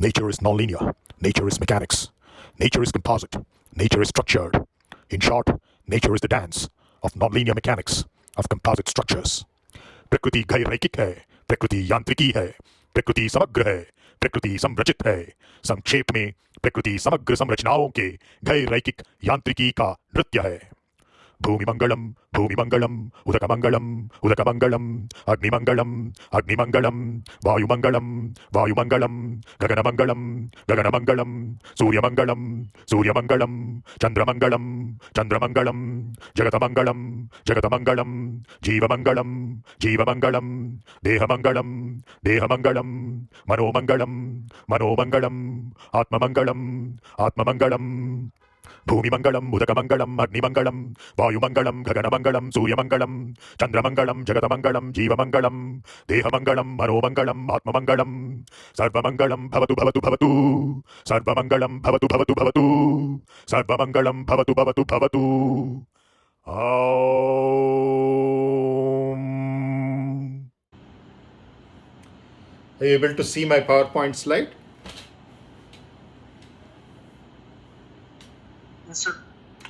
Nature is nonlinear. Nature is mechanics. Nature is composite. Nature is structured. In short, nature is the dance of nonlinear mechanics of composite structures. प्रकृति गैर रैखिक है, प्रकृति यांत्रिकी है, प्रकृति समग्र है, प्रकृति संरचित है। संक्षेप में प्रकृति समग्र संरचनाओं के गैर रैखिक यांत्रिकी का नृत्य है। भूमिमंगलम भूमिमंगलम उदकमंगलम उदकमंगलम अग्निमंगलम अग्निमंगलम वायुमंगलम वायुमंगलम गगनमंगलम गगनमंगलम सूर्यमंगलम सूर्यमंगलम चंद्रमंगलम चंद्रमंगलम जगतमंगलम जगतमंगलम जीवमंगलम जीवमंगलम देहमंगलम देहमंगलम मनोमंगलम मनोमंगलम आत्ममंगलम आत्ममंगलम भूमिमंगलम उदकमंगलम अग्निमंगलम वायुमंगलम गगनमंगलम सूर्यमंगलम चंद्रमंगलम जगतमंगलम जीवमंगलम देहमंगलम मनोमंगलम आत्ममंगलम सर्वमंगलम भवतु भवतु भवतु सर्वमंगलम भवतु भवतु भवतु सर्वमंगलम भवतु भवतु भवतु। Are you able to see my PowerPoint slide? Yes, sir.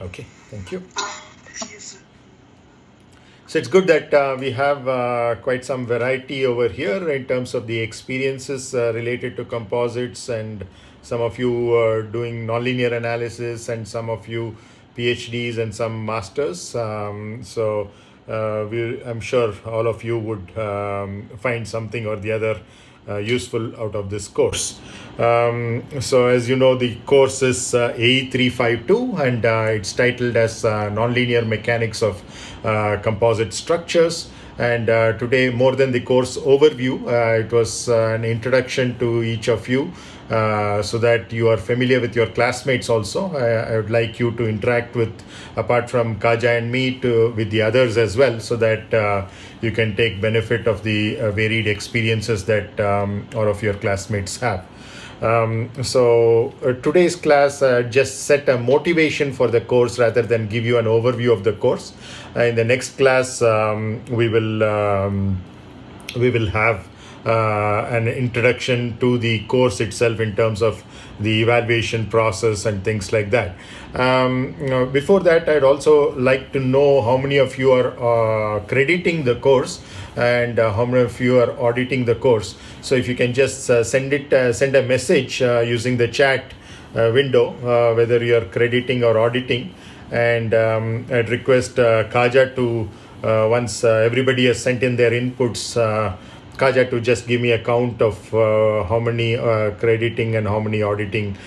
Okay, thank you. Yes, sir. So it's good that we have quite some variety over here in terms of the experiences related to composites, and some of you are doing nonlinear analysis, and some of you PhDs and some masters. I'm sure all of you would find something or the other useful out of this course. So as you know, the course is AE352, and it's titled as Nonlinear Mechanics of Composite Structures. And today, more than the course overview, it was an introduction to each of you, so that you are familiar with your classmates also. I would like you to interact with, apart from Kaja and me, with the others as well, so that you can take benefit of the varied experiences that all of your classmates have. Today's class just set a motivation for the course rather than give you an overview of the course. In the next class, we will have an introduction to the course itself in terms of the evaluation process and things like that. Before that, I'd also like to know how many of you are crediting the course, and how many of you are auditing the course. So if you can just send a message using the chat window, whether you are crediting or auditing. And I'd request Kaja to, once everybody has sent in their inputs, Kaja to just give me a count of how many crediting and how many auditing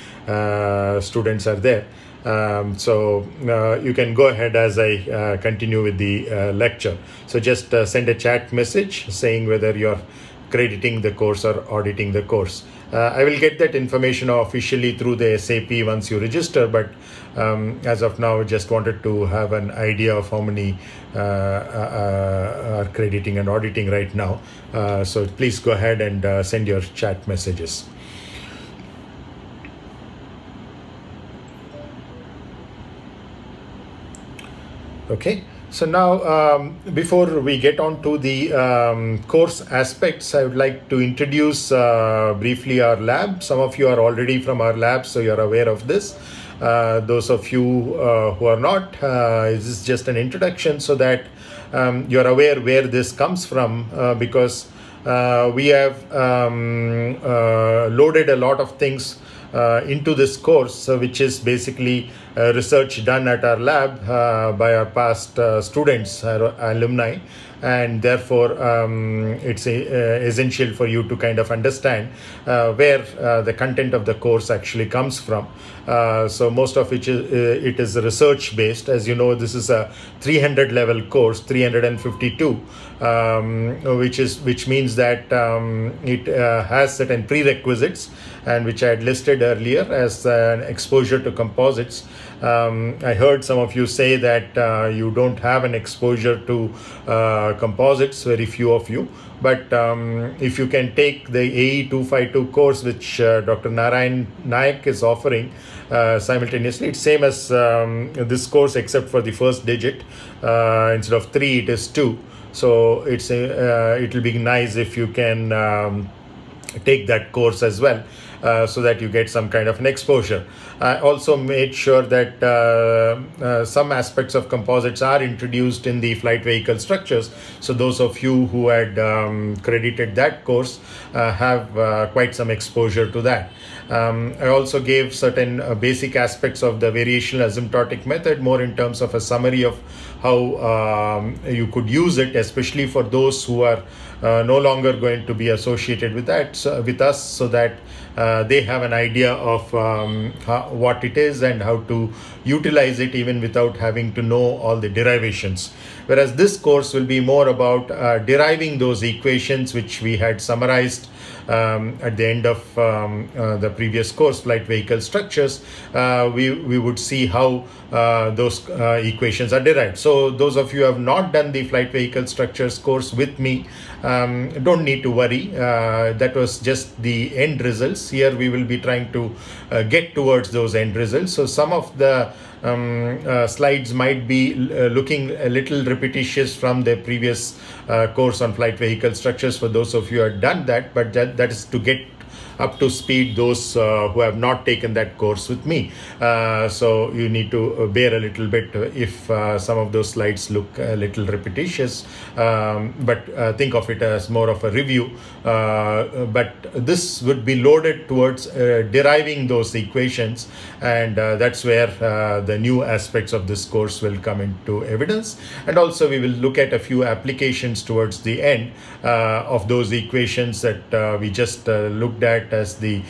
students are there. You can go ahead as I continue with the lecture. So just send a chat message saying whether you're crediting the course or auditing the course. I will get that information officially through the SAP once you register, but as of now, just wanted to have an idea of how many are crediting and auditing right now. So please go ahead and send your chat messages. Okay. So now, before we get on to the course aspects, I would like to introduce briefly our lab. Some of you are already from our lab, so you're aware of this. Those of you who are not, this is just an introduction so that you're aware where this comes from, because we have loaded a lot of things into this course, which is basically research done at our lab by our past students, our alumni, and therefore it's essential for you to kind of understand where the content of the course actually comes from. So most of it is research based. As you know, this is a 300 level course, 352, which means that it has certain prerequisites, and which I had listed earlier as an exposure to composites. I heard some of you say that you don't have an exposure to composites, very few of you. But if you can take the AE252 course, which Dr. Narayan Nayak is offering simultaneously, it's same as this course except for the first digit. Instead of 3, it is 2. So it'll be nice if you can take that course as well, so that you get some kind of an exposure. I also made sure that some aspects of composites are introduced in the flight vehicle structures. So those of you who had credited that course have quite some exposure to that. I also gave certain basic aspects of the variational asymptotic method, more in terms of a summary of how you could use it, especially for those who are no longer going to be associated with with us, so that they have an idea of what it is and how to utilize it, even without having to know all the derivations. Whereas this course will be more about deriving those equations which we had summarized at the end of the previous course, flight vehicle structures. We would see how those equations are derived. So those of you who have not done the flight vehicle structures course with me, don't need to worry. That was just the end results. Here we will be trying to get towards those end results. So some of the slides might be looking a little repetitious from the previous course on flight vehicle structures for those of you who have done that, but that is to get up to speed those who have not taken that course with me. So you need to bear a little bit if some of those slides look a little repetitious, but think of it as more of a review. But this would be loaded towards deriving those equations, and that's where the new aspects of this course will come into evidence. And also we will look at a few applications towards the end of those equations that we just looked at as the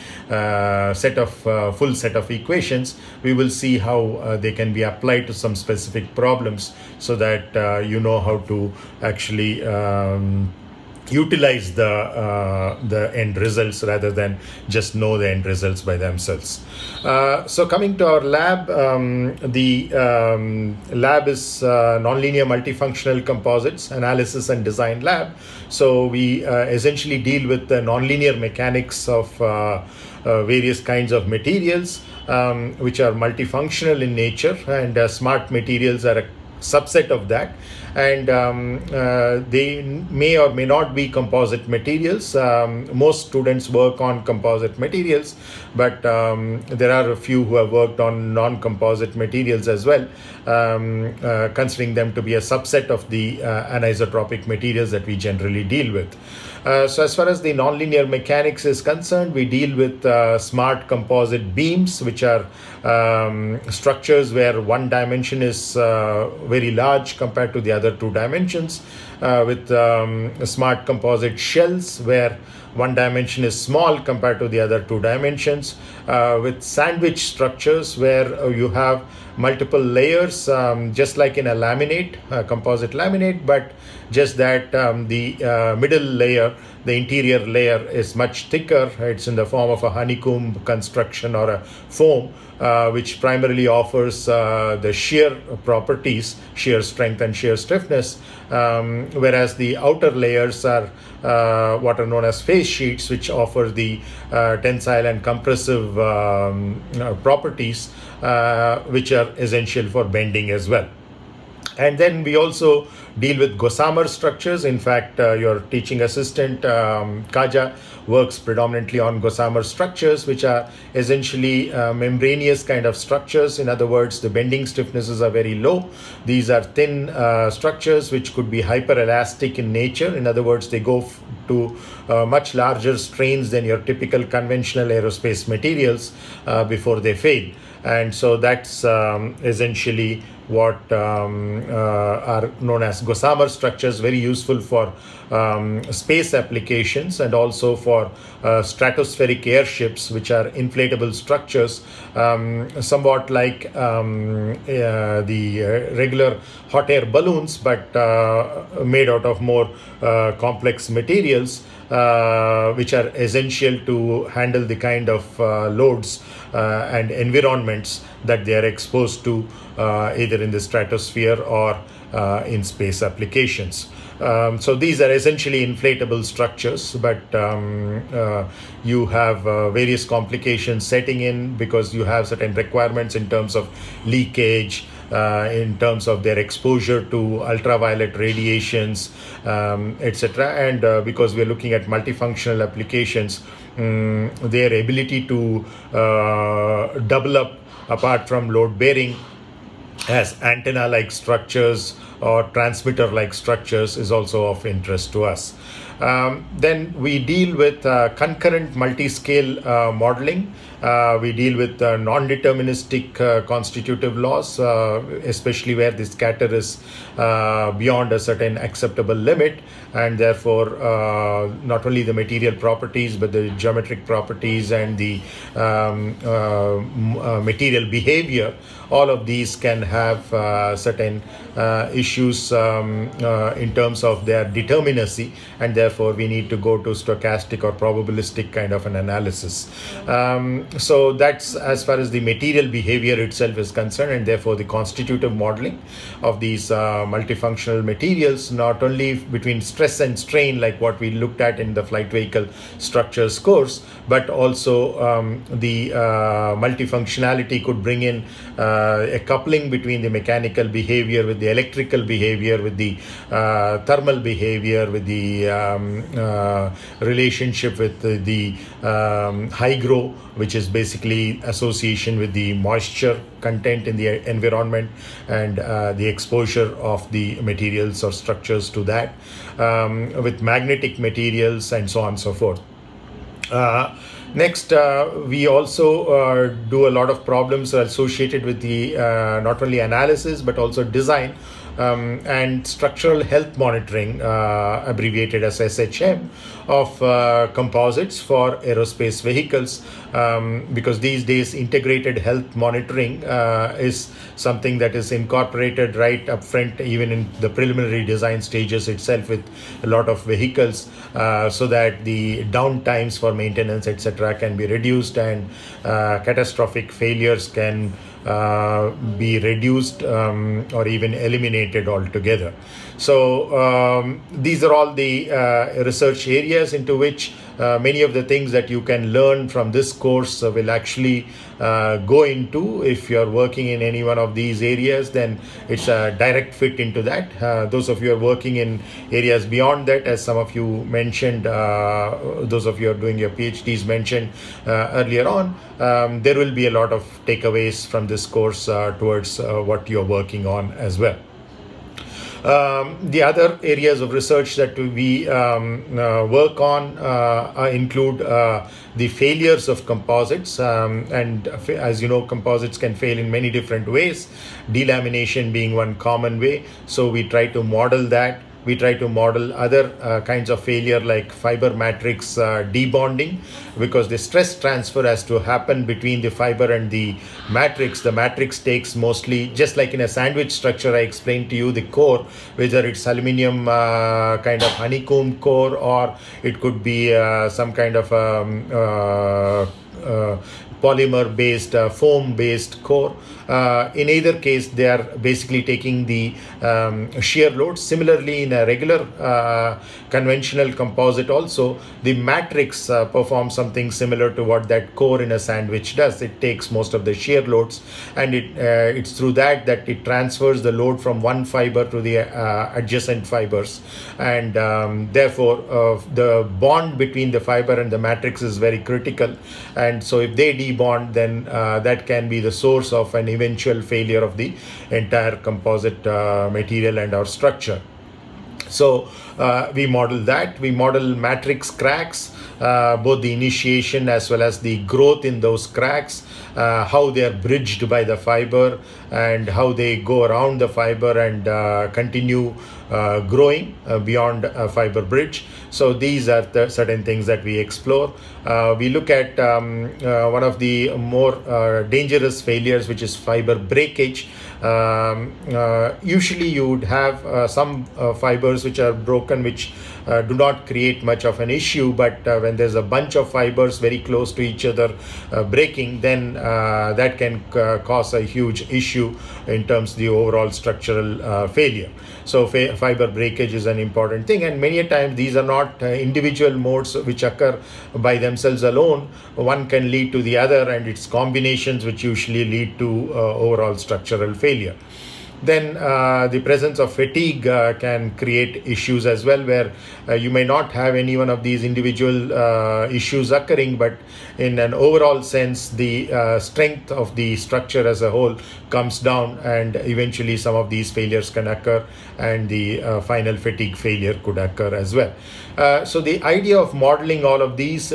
full set of equations. We will see how they can be applied to some specific problems, so that you know how to actually utilize the end results rather than just know the end results by themselves. So coming to our lab, the lab is Nonlinear Multifunctional Composites Analysis and Design Lab. So we essentially deal with the nonlinear mechanics of various kinds of materials, which are multifunctional in nature, and smart materials are a subset of that. And they may or may not be composite materials. Most students work on composite materials, but there are a few who have worked on non-composite materials as well, considering them to be a subset of the anisotropic materials that we generally deal with. So as far as the nonlinear mechanics is concerned, we deal with smart composite beams, which are structures where one dimension is very large compared to the other two dimensions, with smart composite shells where one dimension is small compared to the other two dimensions, with sandwich structures where you have multiple layers, just like in a laminate, composite laminate, but just that the middle layer, the interior layer, is much thicker. It's in the form of a honeycomb construction or a foam, which primarily offers the shear properties, shear strength and shear stiffness, whereas the outer layers are what are known as face sheets, which offer the tensile and compressive properties, which are essential for bending as well. And then we also deal with Gossamer structures. In fact, your teaching assistant, Kaja, works predominantly on Gossamer structures, which are essentially membranous kind of structures. In other words, the bending stiffnesses are very low. These are thin structures which could be hyperelastic in nature. In other words, they go to much larger strains than your typical conventional aerospace materials before they fail. And so that's essentially what are known as Gossamer structures, very useful for space applications and also for stratospheric airships, which are inflatable structures, somewhat like the regular hot air balloons, but made out of more complex materials, which are essential to handle the kind of loads and environments that they are exposed to, either in the stratosphere or in space applications. So these are essentially inflatable structures, but you have various complications setting in because you have certain requirements in terms of leakage, in terms of their exposure to ultraviolet radiations, etc. And because we're looking at multifunctional applications, their ability to double up apart from load bearing as antenna like structures or transmitter like structures is also of interest to us. Then we deal with concurrent multi-scale modeling. We deal with non-deterministic constitutive laws, especially where the scatter is beyond a certain acceptable limit, and therefore not only the material properties but the geometric properties and the material behavior, all of these can have certain issues in terms of their determinacy, and therefore we need to go to stochastic or probabilistic kind of an analysis. So that's as far as the material behavior itself is concerned, and therefore the constitutive modeling of these multifunctional materials, not only between stress and strain like what we looked at in the flight vehicle structures course, but also the multifunctionality could bring in a coupling between the mechanical behavior with the electrical behavior, with the thermal behavior, with the relationship with the hygro, which is basically association with the moisture content in the environment and the exposure of the materials or structures to that, with magnetic materials and so on and so forth. Next, we also do a lot of problems associated with the not only analysis but also design and structural health monitoring, abbreviated as SHM, of composites for aerospace vehicles, because these days integrated health monitoring is something that is incorporated right up front, even in the preliminary design stages itself with a lot of vehicles, so that the downtimes for maintenance, etc., can be reduced and catastrophic failures can be reduced or even eliminated altogether. So these are all the research areas into which many of the things that you can learn from this course will actually go into. If you're working in any one of these areas, then it's a direct fit into that. Those of you who are working in areas beyond that, as some of you mentioned, those of you who are doing your PhDs mentioned earlier on, there will be a lot of takeaways from this course towards what you're working on as well. The other areas of research that we work on include the failures of composites, and as you know, composites can fail in many different ways, delamination being one common way. So we try to model that. We try to model other kinds of failure like fiber matrix debonding, because the stress transfer has to happen between the fiber and the matrix. The matrix takes mostly, just like in a sandwich structure, I explained to you the core, whether it's aluminum kind of honeycomb core, or it could be some kind of polymer based, foam based core. In either case, they are basically taking the shear load. Similarly, in a regular conventional composite also, the matrix performs something similar to what that core in a sandwich does. It takes most of the shear loads, and it's through that it transfers the load from one fiber to the adjacent fibers, and therefore the bond between the fiber and the matrix is very critical. And so if they debond, then that can be the source of an eventual failure of the entire composite material and our structure. So we model that. We model matrix cracks, both the initiation as well as the growth in those cracks, how they are bridged by the fiber and how they go around the fiber and continue growing beyond a fiber bridge. So these are the certain things that we explore. We look at one of the more dangerous failures, which is fiber breakage. Usually you would have some fibers which are broken broken, which do not create much of an issue, but when there's a bunch of fibers very close to each other breaking, then that can cause a huge issue in terms of the overall structural failure. So fiber breakage is an important thing, and many a times these are not individual modes which occur by themselves alone. One can lead to the other, and it's combinations which usually lead to overall structural failure. Then the presence of fatigue can create issues as well, where you may not have any one of these individual issues occurring, but in an overall sense, the strength of the structure as a whole comes down, and eventually some of these failures can occur, and the final fatigue failure could occur as well. So the idea of modeling all of these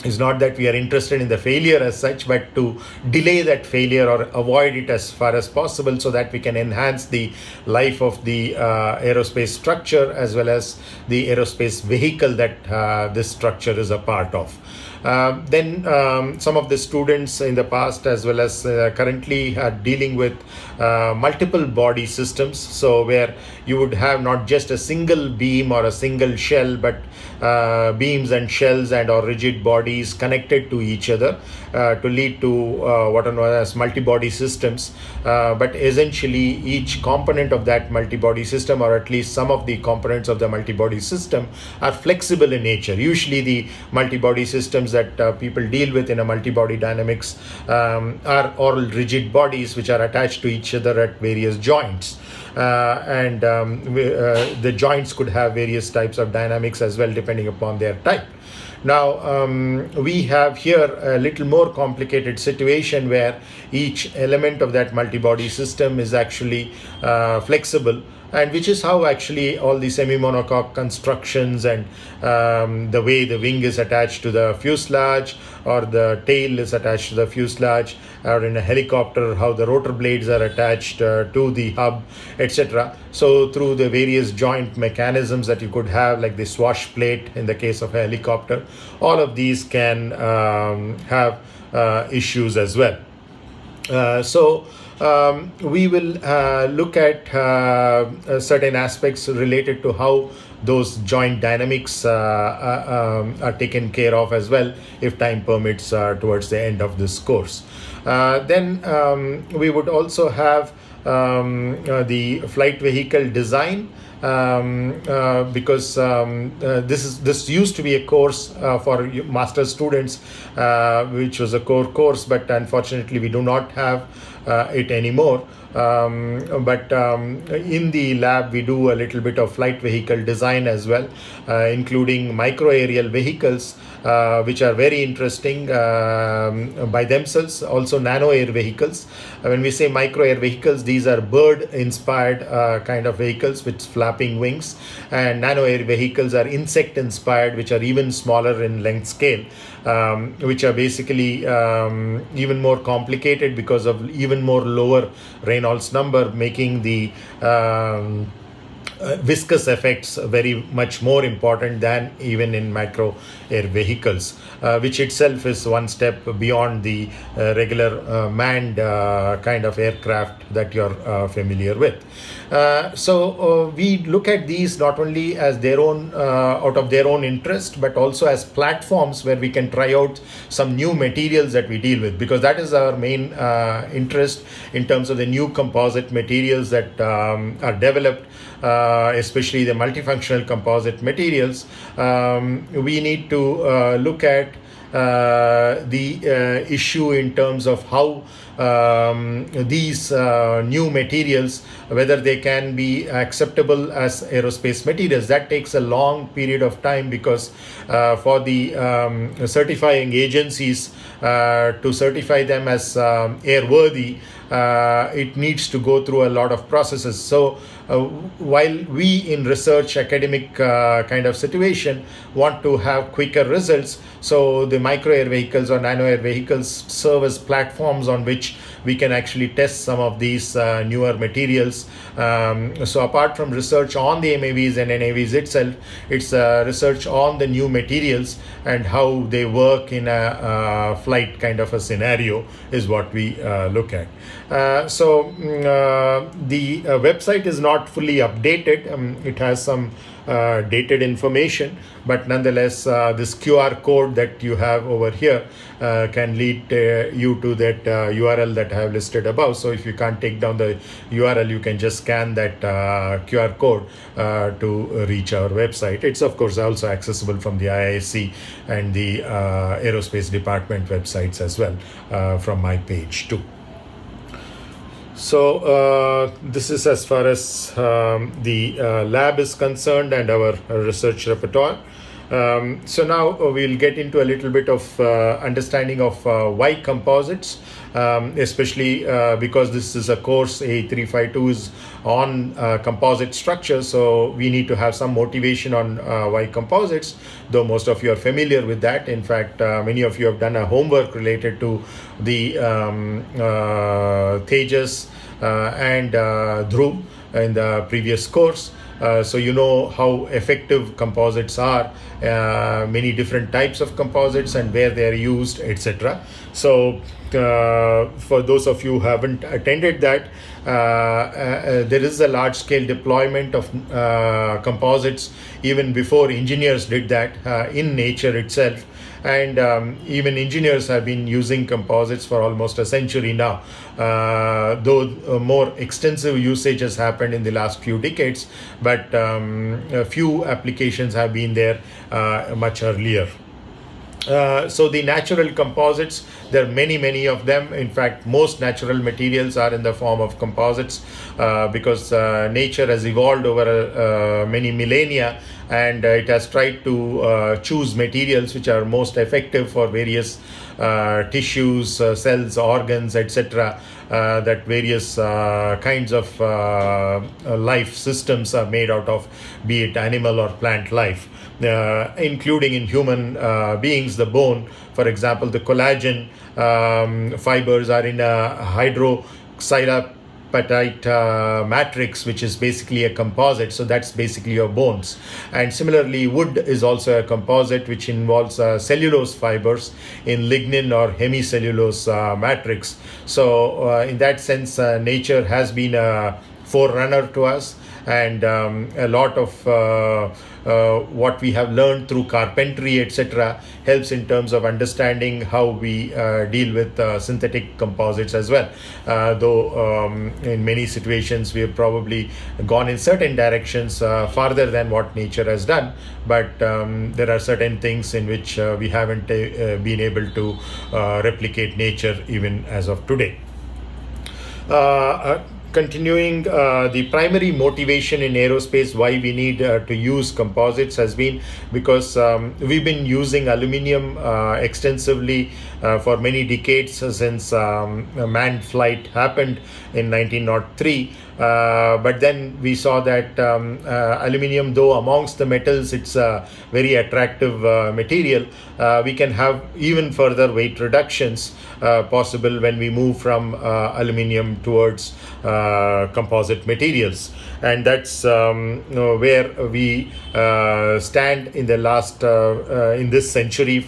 is not that we are interested in the failure as such, but to delay that failure or avoid it as far as possible, so that we can enhance the life of the aerospace structure as well as the aerospace vehicle that this structure is a part of. Then some of the students in the past as well as currently are dealing with multiple body systems, so where you would have not just a single beam or a single shell, but beams and shells and or rigid bodies connected to each other to lead to what are known as multi-body systems. But essentially each component of that multi-body system, or at least some of the components of the multi-body system, are flexible in nature. Usually the multi-body systems that people deal with in a multi-body dynamics are all rigid bodies which are attached to each other at various joints. And the joints could have various types of dynamics as well, depending upon their type. Now, we have here a little more complicated situation where each element of that multi-body system is actually flexible, and which is how actually all the semi-monocoque constructions and the way the wing is attached to the fuselage, or the tail is attached to the fuselage, or in a helicopter how the rotor blades are attached to the hub, etc. So through the various joint mechanisms that you could have, like the swash plate in the case of a helicopter, all of these can have issues as well. We will look at certain aspects related to how those joint dynamics are taken care of as well, if time permits, towards the end of this course. Then we would also have the flight vehicle design, because this used to be a course for master's students, which was a core course, but unfortunately we do not have it anymore. But in the lab we do a little bit of flight vehicle design as well, including micro aerial vehicles, which are very interesting by themselves. Also nano air vehicles. When we say micro air vehicles, these are bird inspired kind of vehicles with flapping wings, and nano air vehicles are insect inspired, which are even smaller in length scale, which are basically even more complicated because of even more lower Reynolds number, making the viscous effects very much more important than even in micro air vehicles, which itself is one step beyond the regular manned kind of aircraft that you're familiar with. So we look at these not only as their own out of their own interest, but also as platforms where we can try out some new materials that we deal with, because that is our main interest in terms of the new composite materials that are developed, especially the multifunctional composite materials. We need to look at the issue in terms of how these new materials, whether they can be acceptable as aerospace materials. That takes a long period of time, because for the certifying agencies to certify them as airworthy, it needs to go through a lot of processes. So while we in research academic kind of situation want to have quicker results, so the micro air vehicles or nano air vehicles serve as platforms on which we can actually test some of these newer materials. So apart from research on the MAVs and NAVs itself, it's research on the new materials and how they work in a flight kind of a scenario is what we look at. The website is not fully updated. It has some dated information, but nonetheless, this QR code that you have over here can lead you to that URL that I have listed above. So if you can't take down the URL, you can just scan that QR code to reach our website. It's of course also accessible from the IISc and the Aerospace Department websites as well, from my page too. So this is as far as the lab is concerned and our research repertoire. So now we'll get into a little bit of understanding of why composites, especially because this is a course A352 is on composite structures. So we need to have some motivation on why composites, though most of you are familiar with that. In fact, many of you have done a homework related to the Tejas and Dhruv in the previous course. So you know how effective composites are, many different types of composites and where they are used, etc. So for those of you who haven't attended that, there is a large scale deployment of composites even before engineers did that in nature itself. And even engineers have been using composites for almost a century now, though more extensive usage has happened in the last few decades, but a few applications have been there much earlier. So the natural composites, there are many of them. In fact, most natural materials are in the form of composites because nature has evolved over many millennia, and it has tried to choose materials which are most effective for various tissues, cells, organs, etc. That various kinds of life systems are made out of, be it animal or plant life. Including in human beings, the bone, for example, the collagen fibers are in a hydroxylapatite matrix, which is basically a composite. So that's basically your bones. And similarly, wood is also a composite, which involves cellulose fibers in lignin or hemicellulose matrix. So in that sense, nature has been a forerunner to us, and a lot of what we have learned through carpentry, etc., helps in terms of understanding how we deal with synthetic composites as well. Though in many situations we have probably gone in certain directions farther than what nature has done, but there are certain things in which we haven't been able to replicate nature even as of today. Continuing, the primary motivation in aerospace why we need to use composites has been because we've been using aluminium extensively for many decades since manned flight happened in 1903. But then we saw that aluminium, though amongst the metals it's a very attractive material, we can have even further weight reductions possible when we move from aluminium towards composite materials. And that's where we stand in the last in this century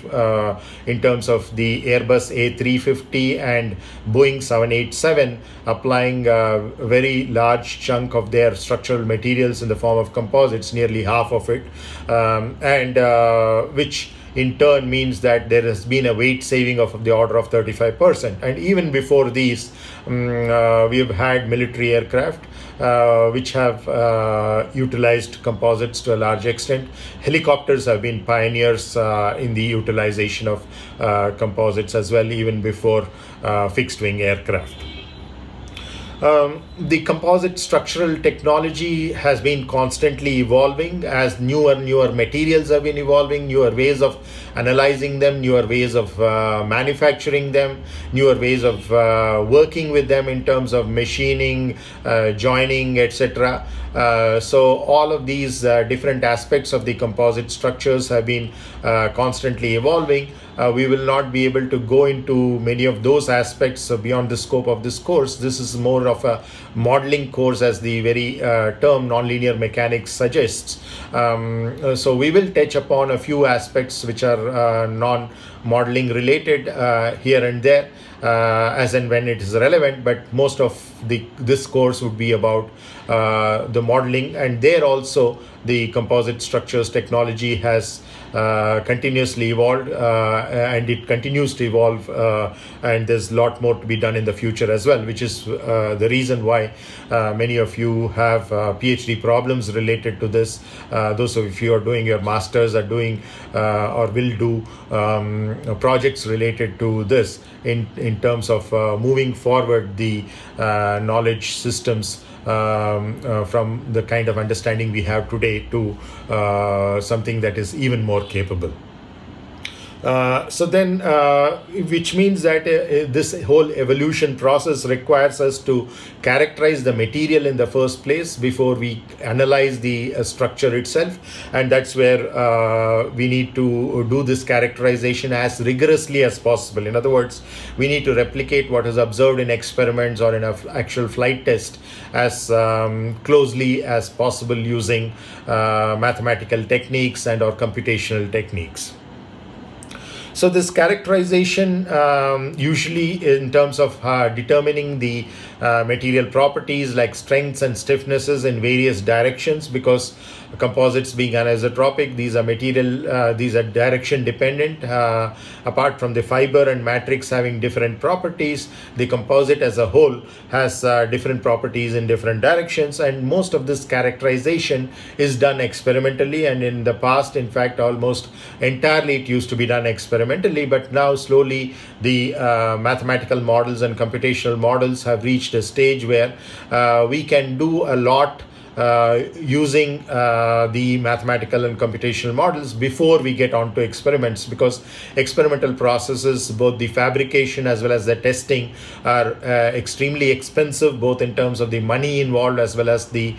in terms of the Airbus A350 and Boeing 787 applying a very large chunk of their structural materials in the form of composites, nearly half of it, and which in turn means that there has been a weight saving of the order of 35%. And even before these, we have had military aircraft which have utilized composites to a large extent. Helicopters have been pioneers in the utilization of composites as well, even before fixed wing aircraft. The composite structural technology has been constantly evolving as newer materials have been evolving, newer ways of analyzing them, newer ways of manufacturing them, newer ways of working with them in terms of machining, joining, etc. So all of these different aspects of the composite structures have been constantly evolving. We will not be able to go into many of those aspects beyond the scope of this course. This is more of a modeling course, as the very term nonlinear mechanics suggests. So we will touch upon a few aspects which are modeling related here and there as and when it is relevant, but most of this course would be about the modeling, and there also the composite structures technology has continuously evolved and it continues to evolve, and there's a lot more to be done in the future as well, which is the reason why many of you have PhD problems related to this. Those of you who are doing your masters are doing or will do projects related to this in terms of moving forward the knowledge systems from the kind of understanding we have today to something that is even more capable. Which means that this whole evolution process requires us to characterize the material in the first place before we analyze the structure itself, and that's where we need to do this characterization as rigorously as possible. In other words, we need to replicate what is observed in experiments or in an actual flight test as closely as possible using mathematical techniques and or computational techniques. So this characterization usually in terms of determining the material properties like strengths and stiffnesses in various directions, because composites being anisotropic, these are direction dependent. Apart from the fiber and matrix having different properties, the composite as a whole has different properties in different directions, and most of this characterization is done experimentally, and in the past, in fact, almost entirely it used to be done experimentally, but now slowly the mathematical models and computational models have reached a stage where we can do a lot using the mathematical and computational models before we get onto experiments, because experimental processes, both the fabrication as well as the testing, are extremely expensive, both in terms of the money involved as well as the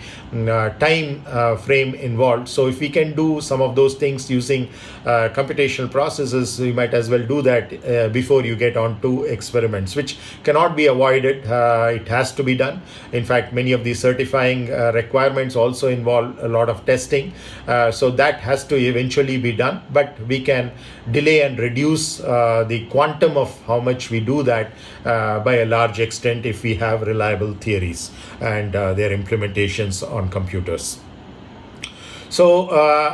time frame involved. So if we can do some of those things using computational processes, we might as well do that before you get onto experiments, which cannot be avoided. It has to be done. In fact, many of the certifying requirements also involve a lot of testing, so that has to eventually be done, but we can delay and reduce the quantum of how much we do that by a large extent if we have reliable theories and their implementations on computers. So,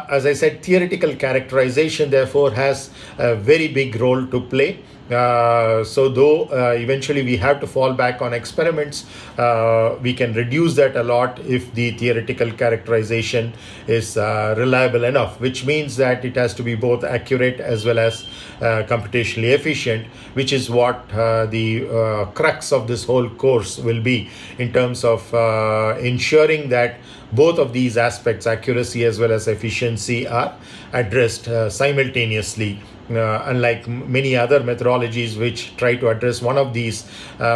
as I said, theoretical characterization therefore has a very big role to play. So though eventually we have to fall back on experiments, we can reduce that a lot if the theoretical characterization is reliable enough, which means that it has to be both accurate as well as computationally efficient, which is what the crux of this whole course will be, in terms of ensuring that both of these aspects, accuracy as well as efficiency, are addressed simultaneously. Unlike many other methodologies which try to address one of these,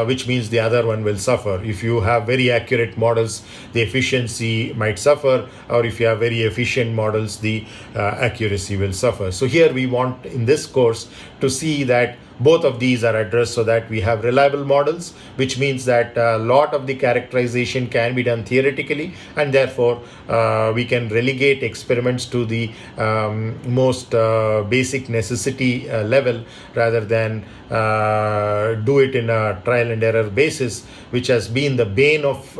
which means the other one will suffer. If you have very accurate models, the efficiency might suffer, or if you have very efficient models, the accuracy will suffer. So here we want in this course to see that both of these are addressed, so that we have reliable models, which means that a lot of the characterization can be done theoretically, and therefore we can relegate experiments to the most basic necessity level, rather than do it in a trial and error basis, which has been the bane of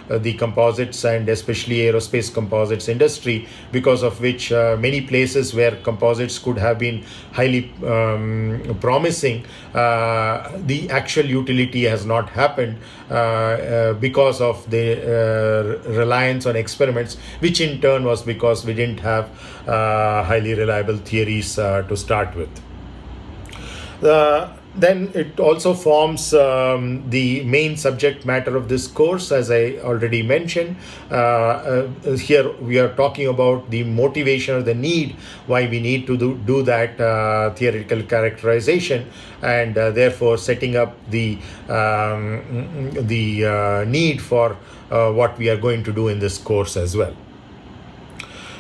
the composites and especially aerospace composites industry, because of which many places where composites could have been highly promising, the actual utility has not happened because of the reliance on experiments, which in turn was because we didn't have highly reliable theories to start with. Then it also forms the main subject matter of this course, as I already mentioned. Here we are talking about the motivation or the need why we need to do that theoretical characterization, and therefore setting up the need for what we are going to do in this course as well.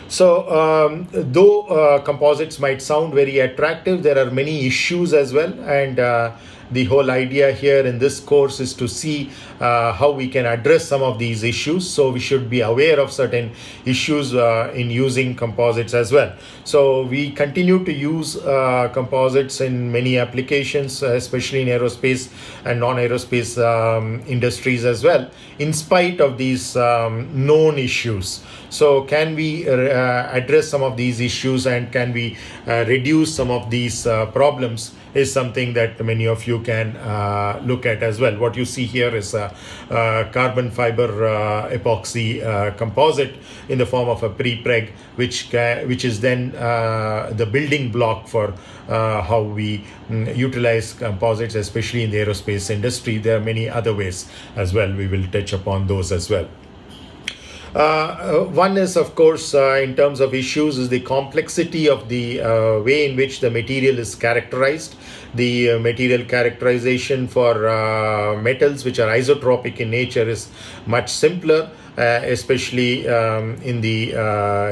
So, though composites might sound very attractive, there are many issues as well, and the whole idea here in this course is to see how we can address some of these issues. So we should be aware of certain issues in using composites as well. So we continue to use composites in many applications, especially in aerospace and non-aerospace industries as well, in spite of these known issues. So can we address some of these issues, and can we reduce some of these problems, is something that many of you can look at as well. What you see here is a carbon fiber epoxy composite in the form of a pre-preg, which is then the building block for how we utilize composites, especially in the aerospace industry. There are many other ways as well. We will touch upon those as well. One is, of course, in terms of issues, is the complexity of the way in which the material is characterized. The material characterization for metals which are isotropic in nature is much simpler, especially in the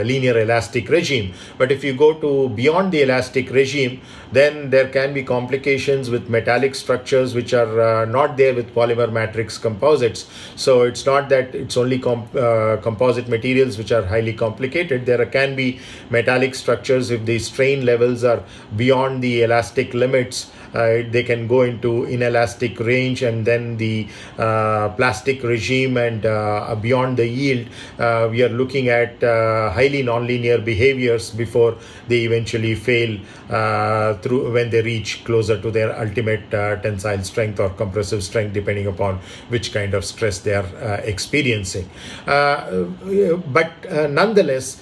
linear elastic regime. But if you go to beyond the elastic regime, then there can be complications with metallic structures which are not there with polymer matrix composites. So it's not that it's only composite materials which are highly complicated. There can be metallic structures if the strain levels are beyond the elastic limits. They can go into inelastic range, and then the plastic regime, and beyond the yield, we are looking at highly nonlinear behaviors before they eventually fail through when they reach closer to their ultimate tensile strength or compressive strength, depending upon which kind of stress they are experiencing. But nonetheless,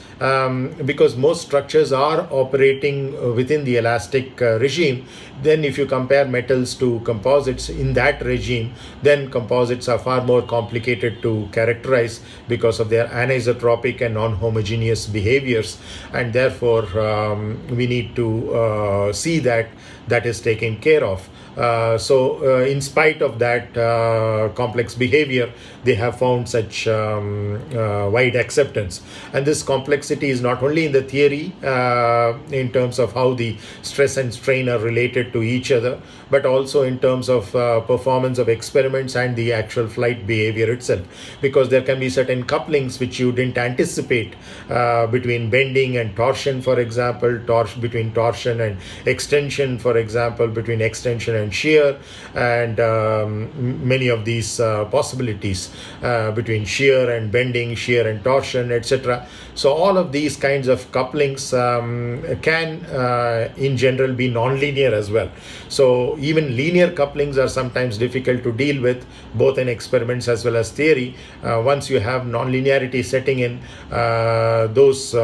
because most structures are operating within the elastic regime, then if you compare metals to composites in that regime, then composites are far more complicated to characterize because of their anisotropic and non-homogeneous behaviors, and therefore we need to see that is taken care of. So in spite of that complex behavior, they have found such wide acceptance. And this complexity is not only in the theory in terms of how the stress and strain are related to each other, but also in terms of performance of experiments and the actual flight behavior itself. Because there can be certain couplings which you didn't anticipate between bending and torsion, for example, between torsion and extension, for example, between extension and shear, and many of these possibilities between shear and bending, shear and torsion, etc. So all of these kinds of couplings can in general be nonlinear as well. So even linear couplings are sometimes difficult to deal with, both in experiments as well as theory. Once you have nonlinearity setting in, those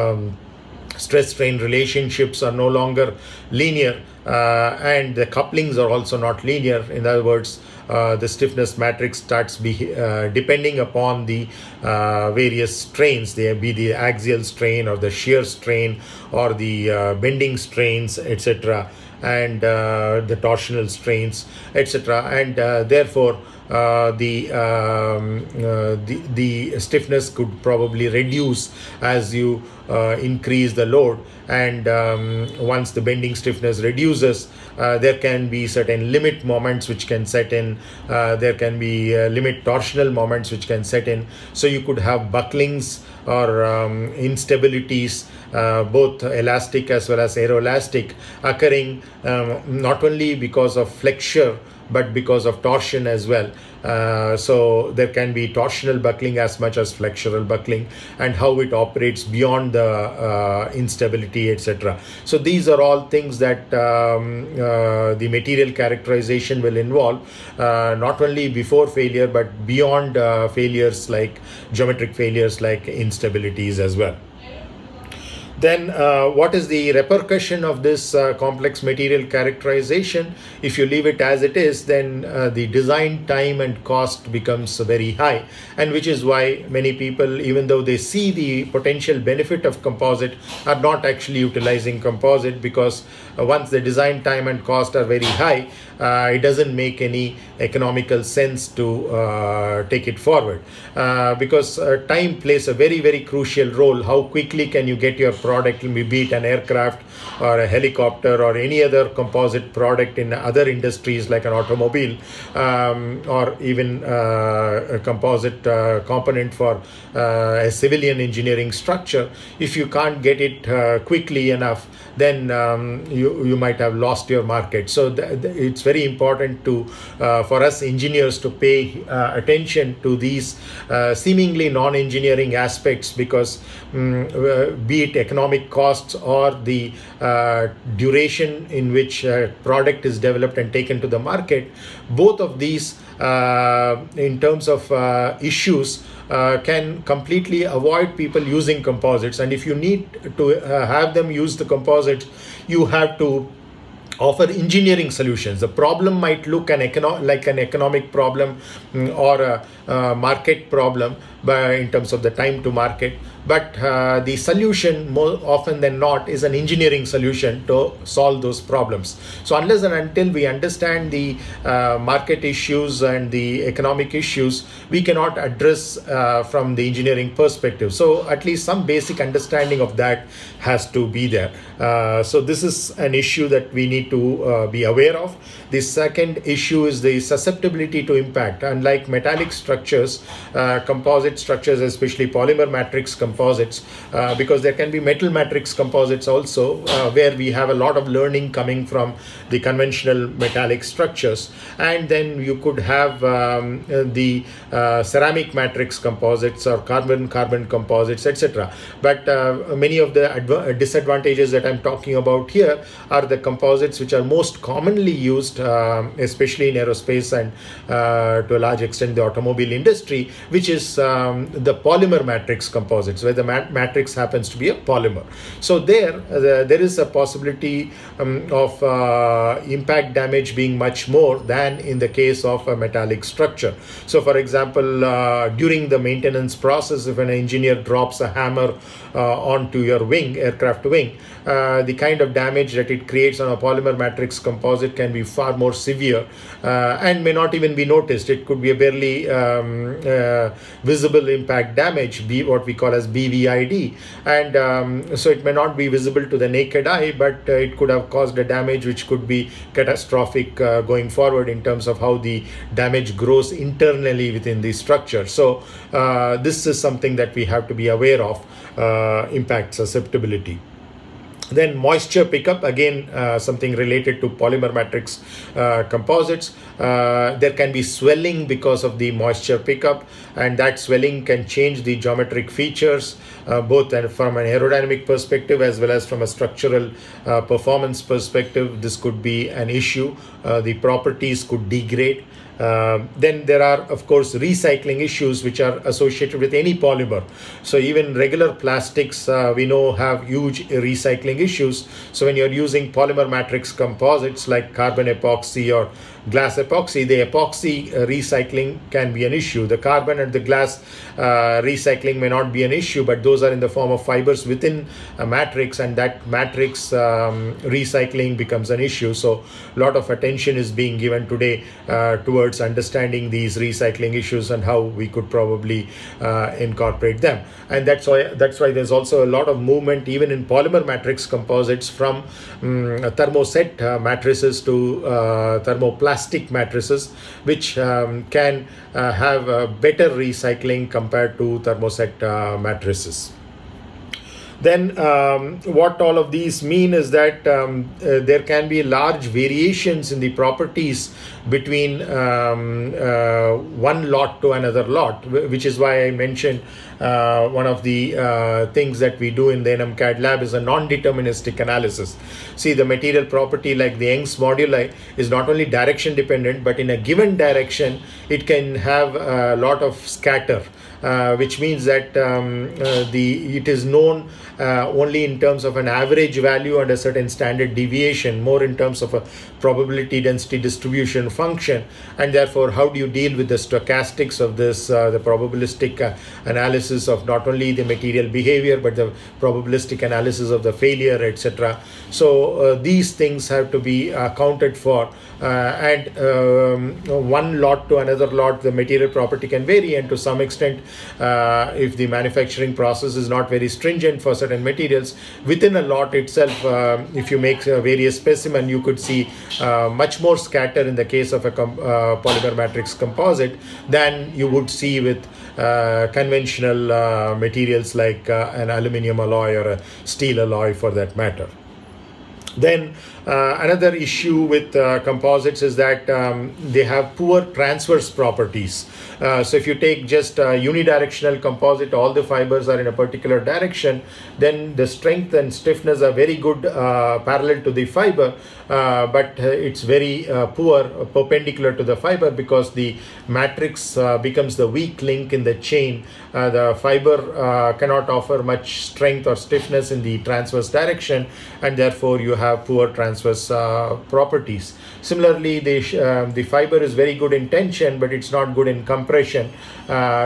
stress-strain relationships are no longer linear, and the couplings are also not linear. In other words, the stiffness matrix starts depending upon the various strains, they be the axial strain or the shear strain or the bending strains, etc., and the torsional strains, etc. And therefore the stiffness could probably reduce as you increase the load, and once the bending stiffness reduces, there can be certain limit moments which can set in, there can be limit torsional moments which can set in. So you could have bucklings or instabilities, both elastic as well as aeroelastic, occurring not only because of flexure but because of torsion as well. So there can be torsional buckling as much as flexural buckling, and how it operates beyond the instability, etc. So these are all things that the material characterization will involve, not only before failure but beyond failures, like geometric failures like instabilities as well. Then what is the repercussion of this complex material characterization? If you leave it as it is, then the design time and cost becomes very high, and which is why many people, even though they see the potential benefit of composite, are not actually utilizing composite, because once the design time and cost are very high, it doesn't make any economical sense to take it forward, because time plays a very, very crucial role. How quickly can you get your product, be it an aircraft or a helicopter or any other composite product in other industries like an automobile, or even a composite component for a civilian engineering structure. If you can't get it quickly enough, then you might have lost your market. So it's very important to for us engineers to pay attention to these seemingly non-engineering aspects, because be it economic costs or the duration in which a product is developed and taken to the market, both of these in terms of issues can completely avoid people using composites. And if you need to have them use the composites, you have to offer engineering solutions. The problem might look like an economic problem, or a market problem in terms of the time to market, but the solution more often than not is an engineering solution to solve those problems. So unless and until we understand the market issues and the economic issues, we cannot address from the engineering perspective. So at least some basic understanding of that has to be there. So this is an issue that we need to be aware of. The second issue is the susceptibility to impact. Unlike metallic structures, composite structures, especially polymer matrix composites, because there can be metal matrix composites also, where we have a lot of learning coming from the conventional metallic structures. And then you could have the ceramic matrix composites or carbon-carbon composites, etc. But many of the disadvantages that I'm talking about here are the composites which are most commonly used, especially in aerospace and to a large extent the automobile industry, which is the polymer matrix composites, where the matrix happens to be a polymer. So there is a possibility of impact damage being much more than in the case of a metallic structure. So for example, during the maintenance process, if an engineer drops a hammer onto your wing, aircraft wing, the kind of damage that it creates on a polymer matrix composite can be far more severe and may not even be noticed. It could be a barely visible impact damage, what we call as BVID, and so it may not be visible to the naked eye, but it could have caused a damage which could be catastrophic going forward in terms of how the damage grows internally within the structure. So this is something that we have to be aware of, impact susceptibility. Then moisture pickup, again something related to polymer matrix composites. There can be swelling because of the moisture pickup, and that swelling can change the geometric features, both from an aerodynamic perspective as well as from a structural performance perspective. This could be an issue. The properties could degrade. Then there are, of course, recycling issues which are associated with any polymer. So even regular plastics, we know, have huge recycling issues. So when you're using polymer matrix composites like carbon epoxy or glass epoxy, the epoxy recycling can be an issue. The carbon and the glass recycling may not be an issue, but those are in the form of fibers within a matrix, and that matrix recycling becomes an issue. So a lot of attention is being given today towards understanding these recycling issues and how we could probably incorporate them. And that's why there's also a lot of movement even in polymer matrix composites, from thermoset matrices to thermoplastic matrices, which can have better recycling compared to thermoset matrices. Then what all of these mean is that there can be large variations in the properties between one lot to another lot, which is why I mentioned one of the things that we do in the NMCAD lab is a non-deterministic analysis. See, the material property like the Young's moduli is not only direction dependent, but in a given direction it can have a lot of scatter. Which means that it is known only in terms of an average value and a certain standard deviation, more in terms of a probability density distribution function. And therefore, how do you deal with the stochastics of this, the probabilistic analysis of not only the material behavior, but the probabilistic analysis of the failure, etc. So these things have to be accounted for. And one lot to another lot, the material property can vary, and to some extent, if the manufacturing process is not very stringent for certain certain materials. Within a lot itself, if you make various specimen, you could see much more scatter in the case of a polymer matrix composite than you would see with conventional materials like an aluminum alloy or a steel alloy for that matter. Then another issue with composites is that they have poor transverse properties. So if you take just a unidirectional composite, all the fibers are in a particular direction, then the strength and stiffness are very good parallel to the fiber, but it's very poor perpendicular to the fiber, because the matrix becomes the weak link in the chain. The fiber cannot offer much strength or stiffness in the transverse direction, and therefore you have poor transverse properties. Similarly, the fiber is very good in tension, but it's not good in compression,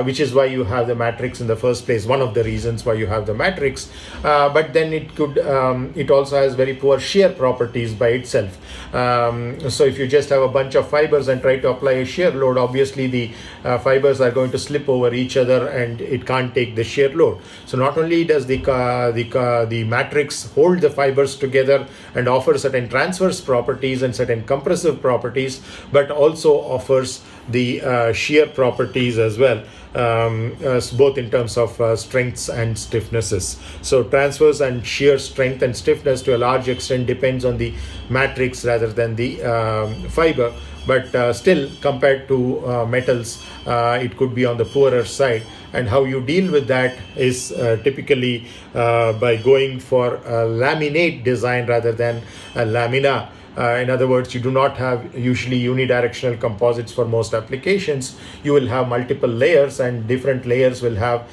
which is why you have the matrix in the first place, one of the reasons why you have the matrix. But then it also has very poor shear properties by itself. So if you just have a bunch of fibers and try to apply a shear load, obviously the fibers are going to slip over each other and it can't take the shear load. So not only does the matrix hold the fibers together and offer certain transverse properties and certain compressive properties, but also offers the shear properties as well, both in terms of strengths and stiffnesses. So transverse and shear strength and stiffness to a large extent depends on the matrix rather than the fiber, but still compared to metals it could be on the poorer side. And how you deal with that is typically by going for a laminate design rather than a lamina. In other words, you do not have usually unidirectional composites for most applications. You will have multiple layers, and different layers will have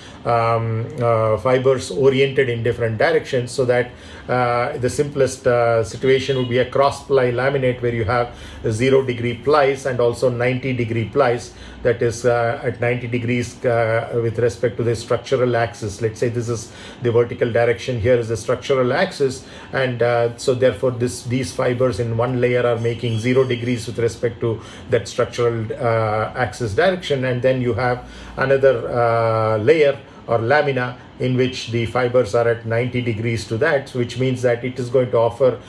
fibers oriented in different directions, so that the simplest situation would be a cross-ply laminate where you have 0-degree plies and also 90-degree plies, that is at 90 degrees with respect to the structural axis. Let's say this is the vertical direction, here is the structural axis, and so therefore these fibers in one layer are making 0 degrees with respect to that structural axis direction, and then you have another layer or lamina in which the fibers are at 90 degrees to that, which means that it is going to offer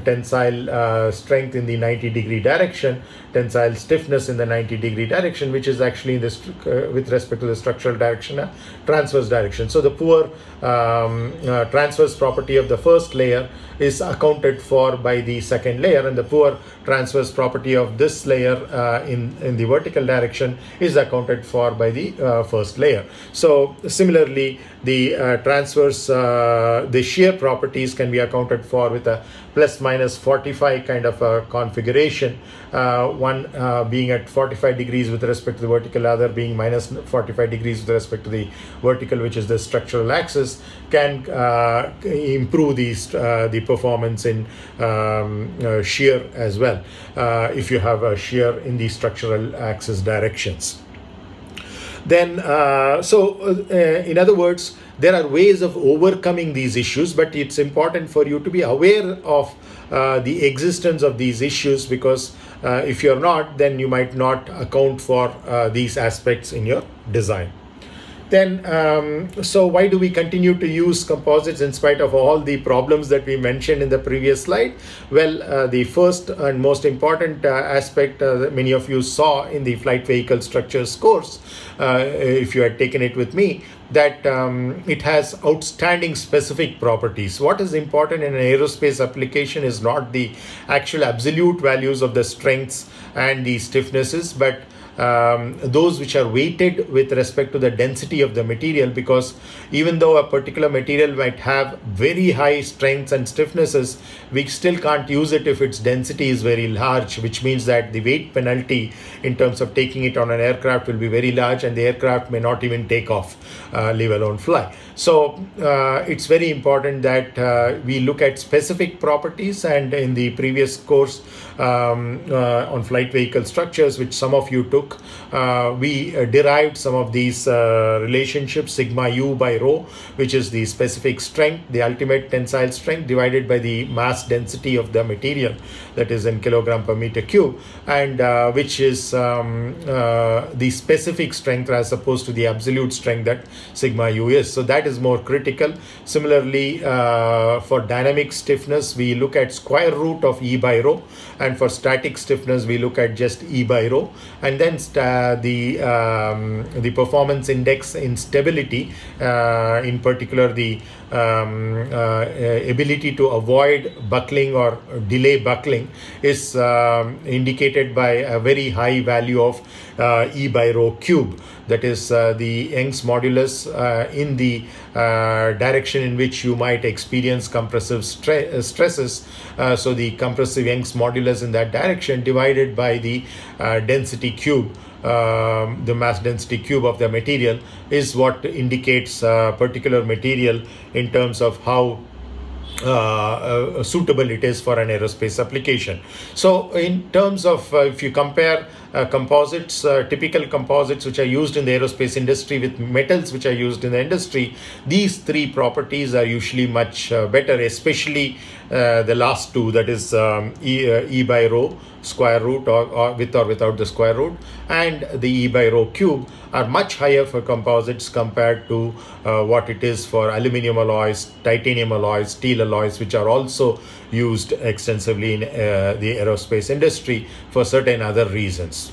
tensile strength in the 90-degree direction, tensile stiffness in the 90-degree direction, which is actually in this with respect to the structural direction, transverse direction. So the poor transverse property of the first layer is accounted for by the second layer, and the poor transverse property of this layer in the vertical direction is accounted for by the first layer. So similarly, the the shear properties can be accounted for with a plus minus 45 kind of a configuration, one being at 45 degrees with respect to the vertical, other being minus 45 degrees with respect to the vertical, which is the structural axis, can improve the performance in shear as well, if you have a shear in the structural axis directions. Then, in other words, there are ways of overcoming these issues, but it's important for you to be aware of the existence of these issues, because if you're not, then you might not account for these aspects in your design. Then, so why do we continue to use composites in spite of all the problems that we mentioned in the previous slide? Well, the first and most important aspect that many of you saw in the flight vehicle structures course, if you had taken it with me, that it has outstanding specific properties. What is important in an aerospace application is not the actual absolute values of the strengths and the stiffnesses, but those which are weighted with respect to the density of the material, because even though a particular material might have very high strengths and stiffnesses, we still can't use it if its density is very large, which means that the weight penalty in terms of taking it on an aircraft will be very large, and the aircraft may not even take off, leave alone fly. So it's very important that we look at specific properties, and in the previous course on flight vehicle structures, which some of you took, we derived some of these relationships, sigma u by rho, which is the specific strength, the ultimate tensile strength, divided by the mass density of the material, that is in kilogram per meter cube, and which is the specific strength as opposed to the absolute strength that sigma u is. So that is more critical. Similarly, for dynamic stiffness, we look at square root of E by rho, and for static stiffness, we look at just E by rho, and then the performance index in stability, in particular the ability to avoid buckling or delay buckling, is indicated by a very high value of E by rho cube. That is the Young's modulus in the direction in which you might experience compressive stresses. So the compressive Young's modulus in that direction divided by the density cube, the mass density cube of the material, is what indicates a particular material in terms of how suitable it is for an aerospace application. So in terms of if you compare composites, typical composites which are used in the aerospace industry with metals which are used in the industry, these three properties are usually much better, especially the last two, that is E by rho square root, or with or without the square root, and the E by rho cube are much higher for composites compared to what it is for aluminum alloys, titanium alloys, steel alloys, which are also used extensively in the aerospace industry for certain other reasons.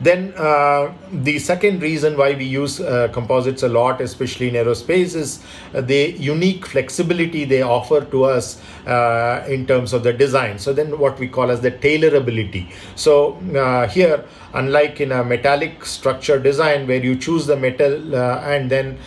Then the second reason why we use composites a lot, especially in aerospace, is the unique flexibility they offer to us in terms of the design. So then what we call as the tailorability. So here, unlike in a metallic structure design where you choose the metal and then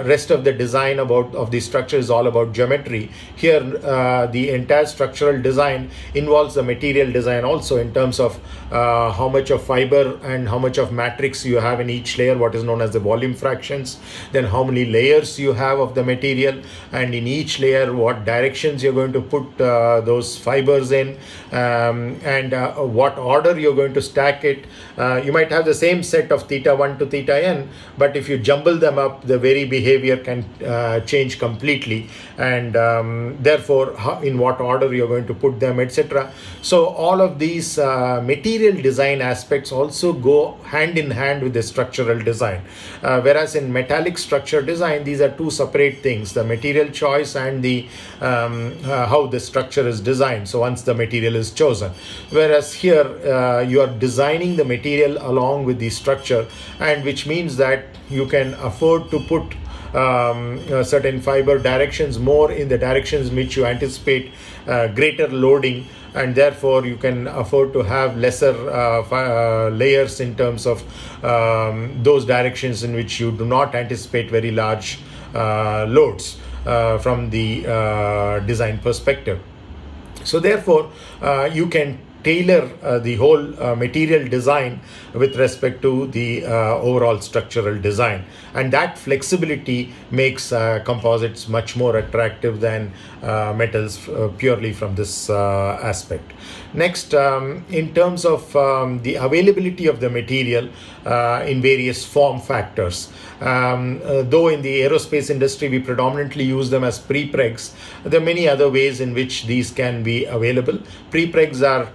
rest of the design of the structure is all about geometry, here the entire structural design involves the material design also, in terms of how much of fiber and how much of matrix you have in each layer, what is known as the volume fractions, then how many layers you have of the material, and in each layer what directions you're going to put those fibers in, and what order you're going to stack it. You might have the same set of theta 1 to theta n, but if you jumble them up, the very behavior can change completely, and therefore in what order you're going to put them, etc. So all of these material design aspects also go hand in hand with the structural design, whereas in metallic structure design, these are two separate things: the material choice and the how the structure is designed, so once the material is chosen. Whereas here you are designing the material along with the structure, and which means that you can afford to put certain fiber directions more in the directions in which you anticipate greater loading, and therefore you can afford to have lesser layers in terms of those directions in which you do not anticipate very large loads from the design perspective. So therefore you can tailor the whole material design with respect to the overall structural design, and that flexibility makes composites much more attractive than metals purely from this aspect. Next, in terms of the availability of the material in various form factors, though in the aerospace industry we predominantly use them as prepregs, there are many other ways in which these can be available. Prepregs are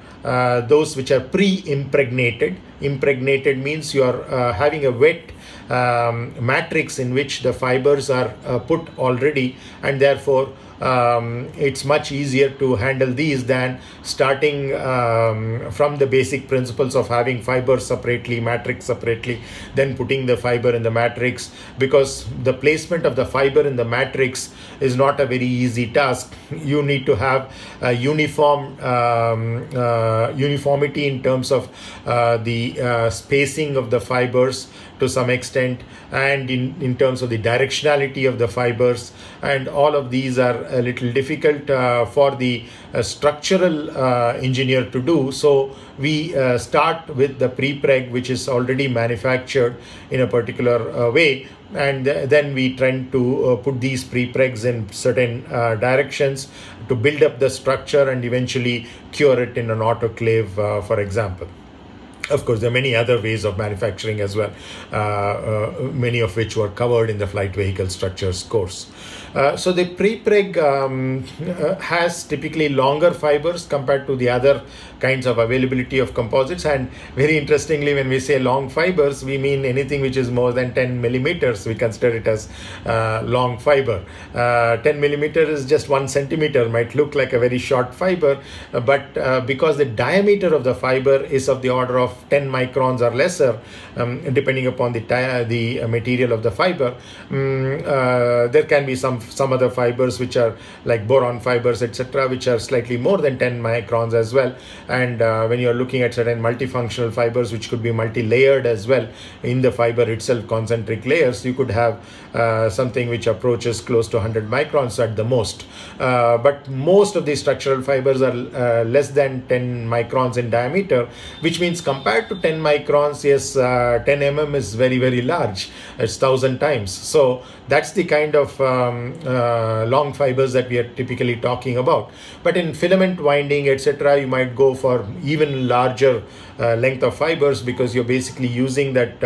those which are pre-impregnated. Impregnated means you are having a wet matrix in which the fibers are put already, and therefore it's much easier to handle these than starting from the basic principles of having fibers separately, matrix separately, then putting the fiber in the matrix, because the placement of the fiber in the matrix is not a very easy task. You need to have a uniformity in terms of the spacing of the fibers to some extent, and in terms of the directionality of the fibers, and all of these are a little difficult for the structural engineer to do. So we start with the prepreg, which is already manufactured in a particular way, and then we tend to put these prepregs in certain directions to build up the structure and eventually cure it in an autoclave, for example. Of course, there are many other ways of manufacturing as well, many of which were covered in the flight vehicle structures course. So the pre-preg has typically longer fibers compared to the other kinds of availability of composites. And very interestingly, when we say long fibers, we mean anything which is more than 10 millimeters. We consider it as long fiber. 10 millimeter is just 1 centimeter, might look like a very short fiber, but because the diameter of the fiber is of the order of 10 microns or lesser, depending upon the material of the fiber, there can be some other fibers which are like boron fibers, etc., which are slightly more than 10 microns as well. And when you're looking at certain multifunctional fibers which could be multi-layered as well in the fiber itself, concentric layers, you could have something which approaches close to 100 microns at the most. But most of these structural fibers are less than 10 microns in diameter, which means compared to 10 microns, yes, 10 mm is very, very large. It's 1,000 times. So that's the kind of long fibers that we are typically talking about. But in filament winding, etc., you might go for even larger length of fibers, because you're basically using that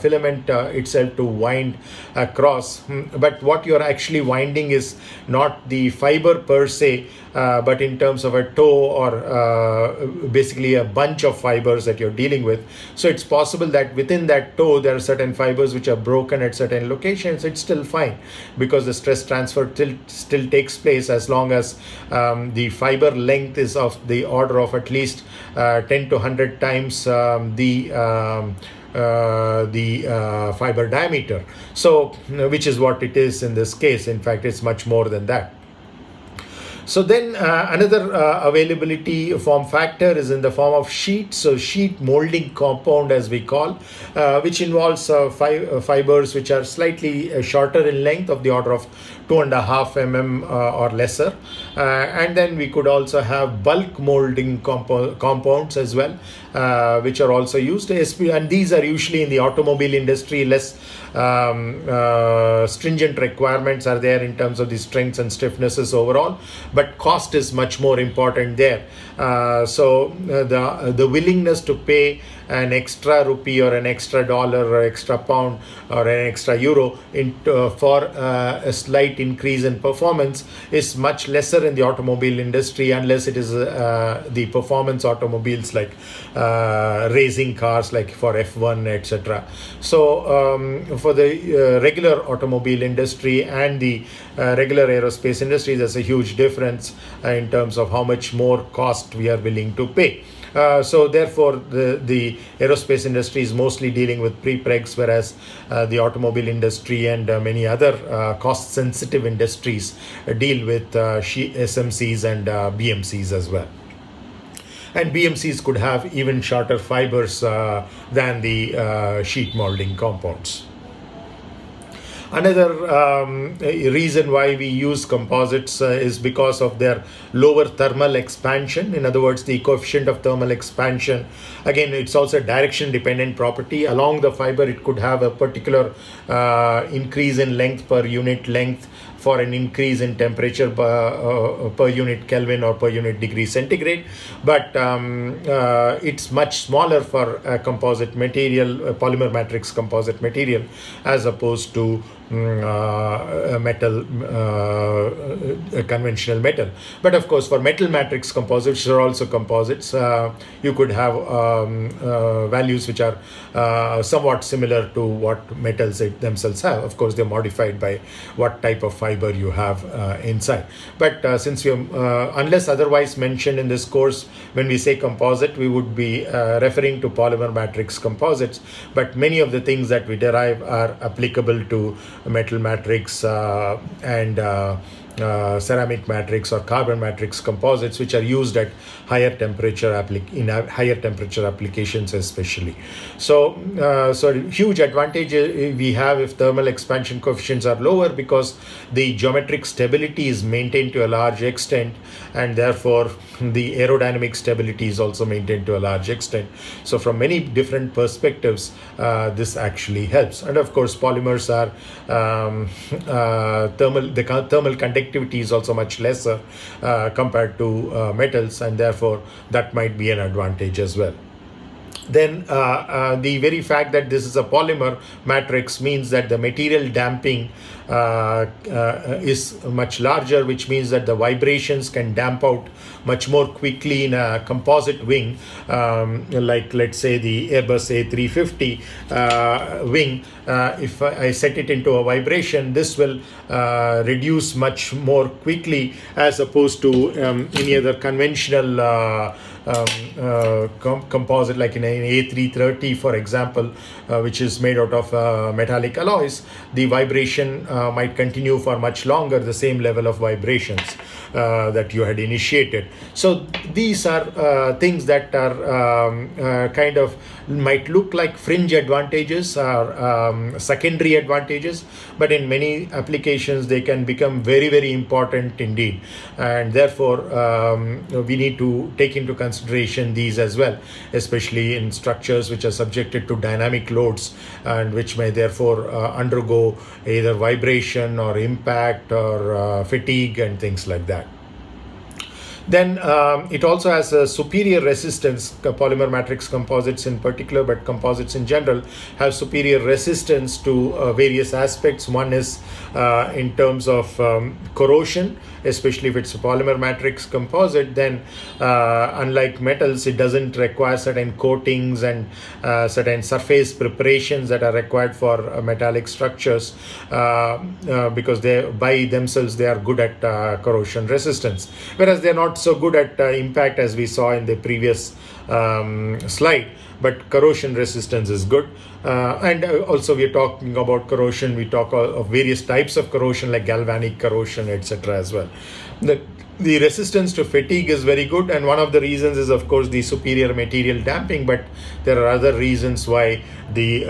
filament itself to wind across. But what you're actually winding is not the fiber per se, but in terms of a toe or basically a bunch of fibers that you're dealing with. So it's possible that within that toe there are certain fibers which are broken at certain locations. It's still fine, because the stress transfer still takes place as long as the fiber length is of the order of at least 10 to 100 times the fiber diameter. So, which is what it is in this case. In fact, it's much more than that. So then another availability form factor is in the form of sheet. So sheet molding compound, as we call, which involves fibers which are slightly shorter in length, of the order of 2.5 mm or lesser. And then we could also have bulk molding compounds as well, which are also used. And these are usually in the automobile industry. Less stringent requirements are there in terms of the strengths and stiffnesses overall, but cost is much more important there. So the willingness to pay an extra rupee or an extra dollar or extra pound or an extra euro for a slight increase in performance is much lesser in the automobile industry, unless it is the performance automobiles like racing cars, like for F1, etc. So for the regular automobile industry and the regular aerospace industry, there's a huge difference in terms of how much more cost we are willing to pay. So therefore, the aerospace industry is mostly dealing with pre-pregs, whereas the automobile industry and many other cost-sensitive industries deal with SMCs and BMCs as well. And BMCs could have even shorter fibers than the sheet molding compounds. Another reason why we use composites is because of their lower thermal expansion. In other words, the coefficient of thermal expansion, again, it's also a direction dependent property. Along the fiber, it could have a particular increase in length per unit length for an increase in temperature per unit Kelvin or per unit degree centigrade. But it's much smaller for a composite material, a polymer matrix composite material, as opposed to a metal, a conventional metal. But of course, for metal matrix composites, which are also composites, you could have values which are somewhat similar to what metals themselves have. Of course, they're modified by what type of fiber you have inside. But since we unless otherwise mentioned in this course, when we say composite, we would be referring to polymer matrix composites. But many of the things that we derive are applicable to metal matrix and ceramic matrix or carbon matrix composites, which are used at higher temperature higher temperature applications especially. So huge advantage we have if thermal expansion coefficients are lower, because the geometric stability is maintained to a large extent, and therefore the aerodynamic stability is also maintained to a large extent. So from many different perspectives, this actually helps. And of course, polymers are the thermal conductivity is also much lesser compared to metals, and therefore that might be an advantage as well. then the very fact that this is a polymer matrix means that the material damping is much larger, which means that the vibrations can damp out much more quickly in a composite wing, like let's say the Airbus A350 wing. If I set it into a vibration, this will reduce much more quickly as opposed to any other conventional composite, like in an A330, for example, which is made out of metallic alloys. The vibration might continue for much longer, the same level of vibrations that you had initiated. So these are things that are kind of might look like fringe advantages or secondary advantages, but in many applications they can become very, very important indeed. And therefore, we need to take into consideration these as well, especially in structures which are subjected to dynamic loads and which may therefore undergo either vibration or impact or fatigue and things like that. Then it also has a superior resistance. Polymer matrix composites in particular, but composites in general, have superior resistance to various aspects. One is in terms of corrosion, especially if it's a polymer matrix composite. Then unlike metals, it doesn't require certain coatings and certain surface preparations that are required for metallic structures, because they by themselves they are good at corrosion resistance, whereas they're not so good at impact, as we saw in the previous slide. But corrosion resistance is good. And also we're talking about corrosion, we talk of various types of corrosion like galvanic corrosion, etc. as well. The resistance to fatigue is very good, and one of the reasons is of course the superior material damping, but there are other reasons why the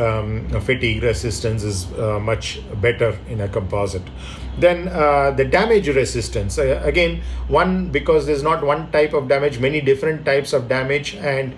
fatigue resistance is much better in a composite. Then the damage resistance, again, because there's not one type of damage, many different types of damage, and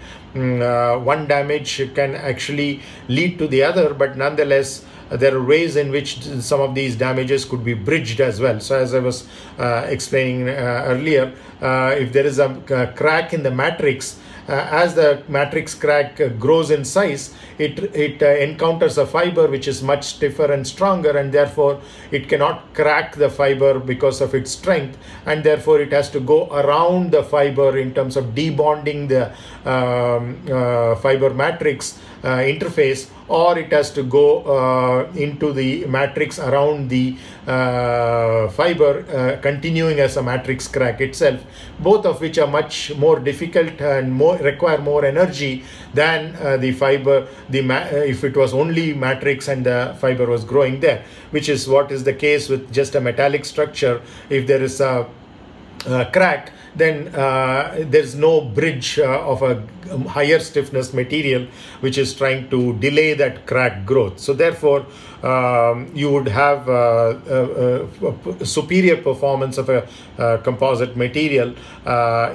one damage can actually lead to the other, but nonetheless there are ways in which some of these damages could be bridged as well. So as I was explaining earlier, if there is a crack in the matrix, as the matrix crack grows in size, it encounters a fiber which is much stiffer and stronger, and therefore it cannot crack the fiber because of its strength, and therefore it has to go around the fiber in terms of debonding the fiber matrix interface, or it has to go into the matrix around the fiber, continuing as a matrix crack itself, both of which are much more difficult and require more energy than the fiber, if it was only matrix and the fiber was growing there, which is what is the case with just a metallic structure. If there is a crack, then there's no bridge of a higher stiffness material which is trying to delay that crack growth. So therefore, you would have a superior performance of a composite material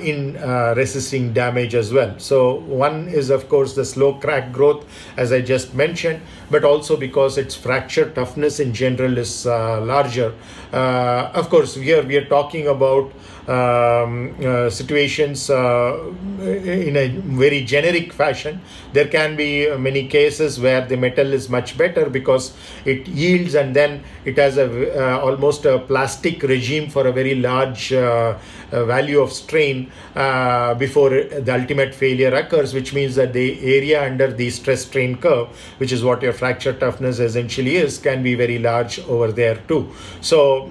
in resisting damage as well. So one is of course the slow crack growth, as I just mentioned, but also because its fracture toughness in general is larger. Of course, here we are talking about situations in a very generic fashion. There can be many cases where the metal is much better because it yields, and then it has almost a plastic regime for a very large value of strain before the ultimate failure occurs, which means that the area under the stress strain curve, which is what your fracture toughness essentially is, can be very large over there too. So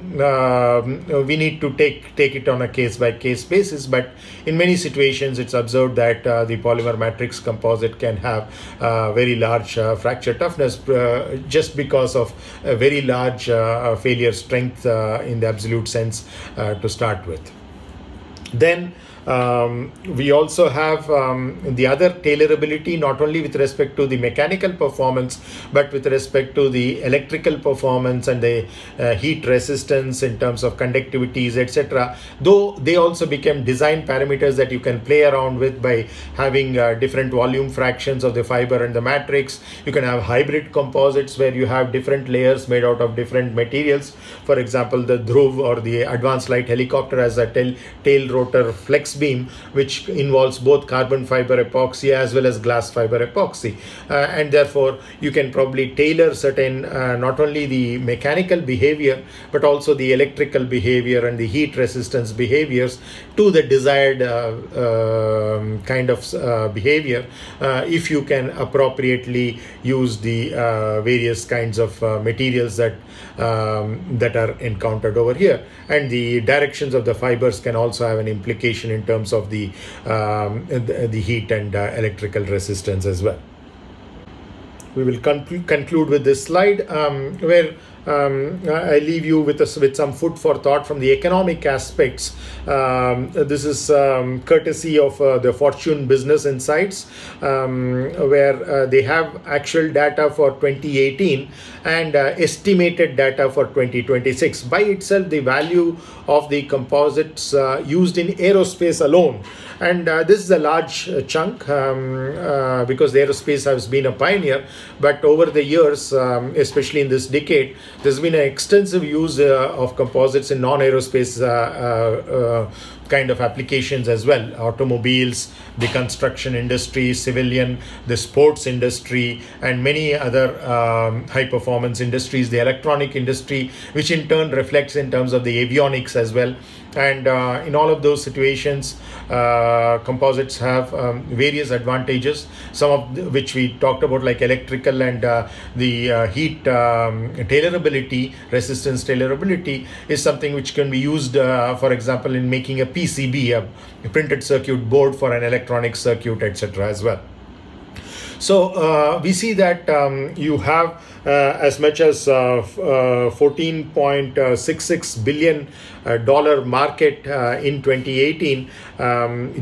we need to take it on a case by case basis, but in many situations it's observed that the polymer matrix composite can have very large fracture toughness just because of a very large failure strength in the absolute sense to start with. Then we also have the other tailorability, not only with respect to the mechanical performance, but with respect to the electrical performance and the heat resistance in terms of conductivities, etc. Though they also became design parameters that you can play around with by having different volume fractions of the fiber and the matrix. You can have hybrid composites where you have different layers made out of different materials. For example, the Dhruv or the Advanced Light Helicopter has a tail rotor flex beam, which involves both carbon fiber epoxy as well as glass fiber epoxy. And therefore, you can probably tailor certain, not only the mechanical behavior, but also the electrical behavior and the heat resistance behaviors to the desired kind of behavior if you can appropriately use the various kinds of materials that are encountered over here. And the directions of the fibers can also have an implication in terms of the heat and electrical resistance as well. We will conclude with this slide where I leave you with some food for thought from the economic aspects. This is courtesy of the Fortune Business Insights, where they have actual data for 2018 and estimated data for 2026. By itself, the value of the composites used in aerospace alone, and this is a large chunk because the aerospace has been a pioneer, but over the years, especially in this decade, there's been an extensive use of composites in non-aerospace kind of applications as well. Automobiles, the construction industry, civilian, the sports industry, and many other high performance industries, the electronic industry, which in turn reflects in terms of the avionics as well. And in all of those situations, composites have various advantages, some of which we talked about, like electrical and the heat tailorability, resistance tailorability is something which can be used, for example, in making a PCB, a printed circuit board for an electronic circuit, etc. as well. So we see that you have as much as $14.66 billion market in 2018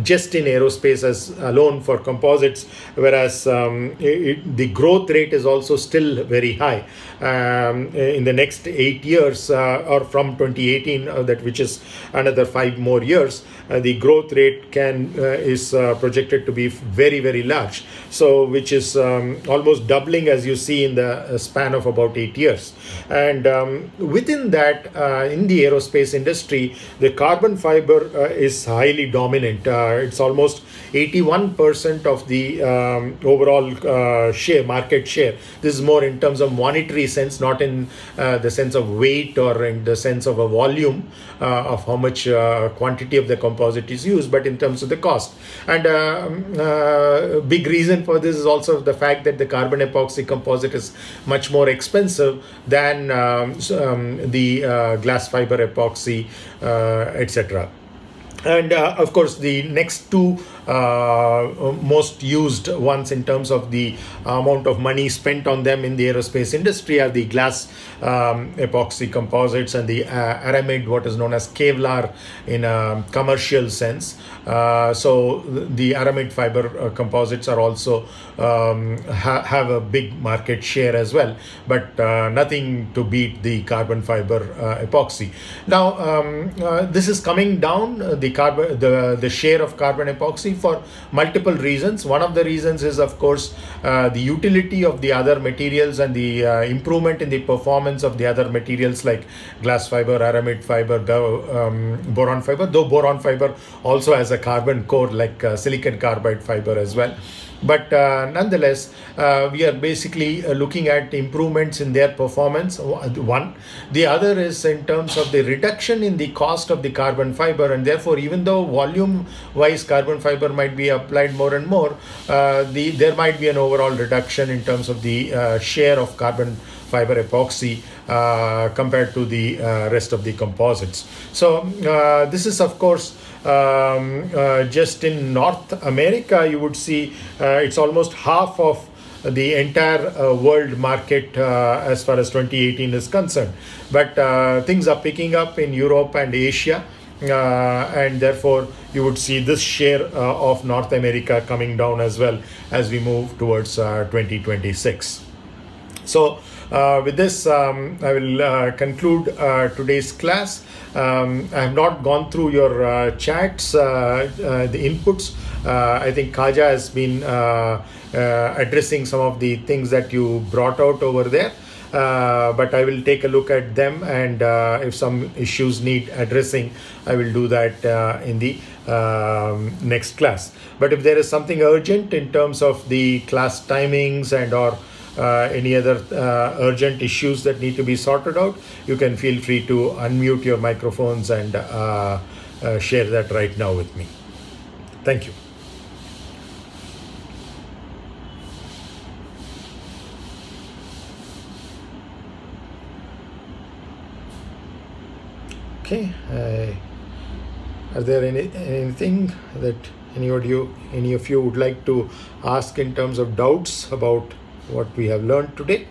just in aerospace as alone for composites, whereas the growth rate is also still very high. In the next 8 years or from 2018, that which is another 5 more years, the growth rate is projected to be very, very large. So which is almost doubling, as you see, in the span of about 8 years. And within that, in the aerospace industry, the carbon fiber is highly dominant. It's almost 81% of the overall market share. This is more in terms of monetary sense, not in the sense of weight or in the sense of a volume of how much quantity of the composite is used, but in terms of the cost. And big reason for this is also the fact that the carbon epoxy composite is much more expensive than the glass fiber epoxy, etc. And of course, the next two most used ones in terms of the amount of money spent on them in the aerospace industry are the glass epoxy composites and the aramid, what is known as Kevlar in a commercial sense. So the aramid fiber composites are also have a big market share as well, but nothing to beat the carbon fiber epoxy. Now this is coming down, the share of carbon epoxy, for multiple reasons. One of the reasons is, of course, the utility of the other materials and the improvement in the performance of the other materials like glass fiber, aramid fiber, boron fiber, though boron fiber also has a carbon core like silicon carbide fiber as well. But nonetheless, we are basically looking at improvements in their performance, one. The other is in terms of the reduction in the cost of the carbon fiber, and therefore, even though volume-wise carbon fiber might be applied more and more, there might be an overall reduction in terms of the share of carbon fiber epoxy compared to the rest of the composites. So this is, of course, just in North America, you would see it's almost half of the entire world market as far as 2018 is concerned. But things are picking up in Europe and Asia. And therefore, you would see this share of North America coming down as well as we move towards 2026. So with this, I will conclude today's class. I have not gone through your chats, the inputs. I think Khaja has been addressing some of the things that you brought out over there. but I will take a look at them, and if some issues need addressing, I will do that in the next class. But if there is something urgent in terms of the class timings and or any other urgent issues that need to be sorted out, you can feel free to unmute your microphones and share that right now with me. Thank you. Okay. Are there anything that any of you would like to ask in terms of doubts about what we have learned today?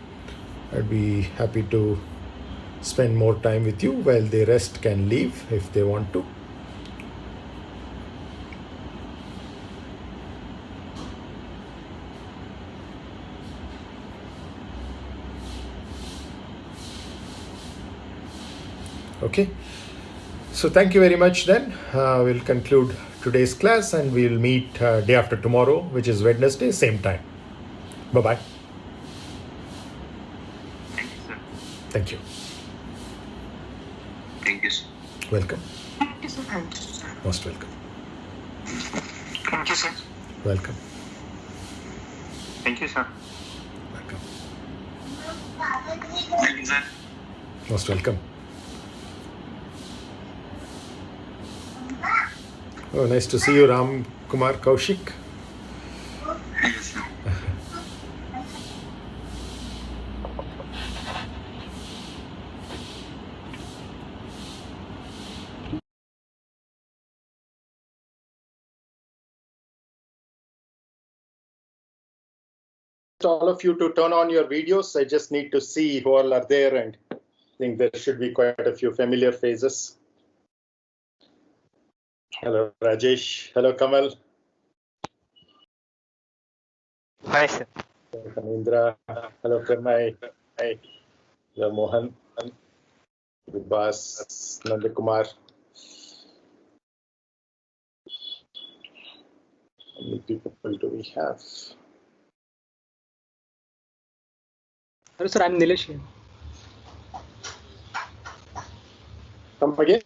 I'd be happy to spend more time with you, while the rest can leave if they want to. Okay. So thank you very much then. We'll conclude today's class, and we'll meet day after tomorrow, which is Wednesday, same time. Bye-bye. Thank you, sir. Thank you. Thank you, sir. Welcome. Thank you, sir. Thank you, sir. Most welcome. Thank you, sir. Welcome. Thank you, sir. Welcome. Thank you, sir. Most welcome. Oh, nice to see you, Ram Kumar Kaushik. Thank you, sir. All of you to turn on your videos. I just need to see who all are there, and I think there should be quite a few familiar faces. Hello, Rajesh. Hello, Kamal. Hi, sir. Hello, Indra. Hello, Premay. Hi. Hello, Mohan. Vibhas. Nandakumar. How many people do we have? Hello, sir. I'm Nilesh here. Come again?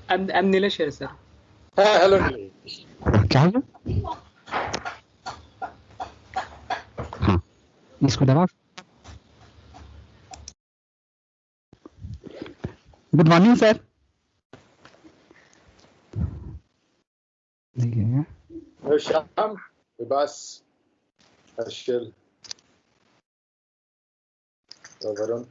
I'm Nilesh here, sir. Hello, Nilesh. क्या है हाँ इसको दबा good morning sir देखिएगा Hello, Shyam. Vibhas. Harshil. Hello, Varun.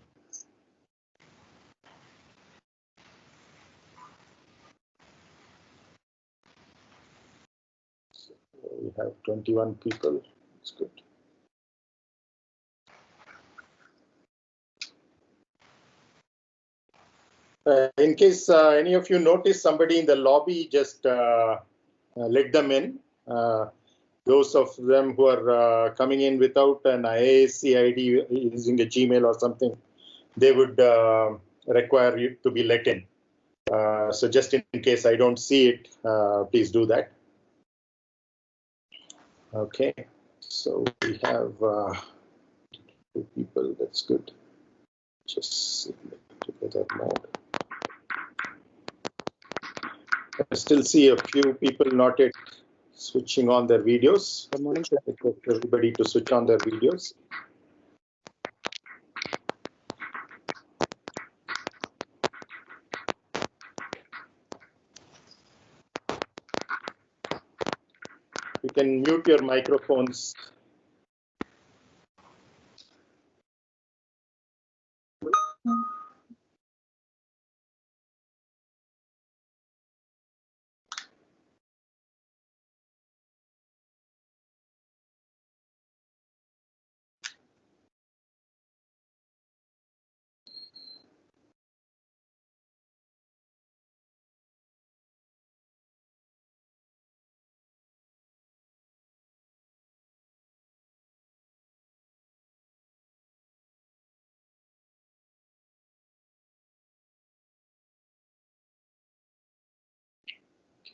We have 21 people. It's good. In case any of you notice somebody in the lobby, just let them in. Those of them who are coming in without an IASC ID using a Gmail or something, they would require you to be let in. So just in case I don't see it, please do that. Okay, so we have 2 people. That's good. Just together mode. I still see a few people not yet switching on their videos. Good morning, sir. I request everybody to switch on their videos. You can mute your microphones.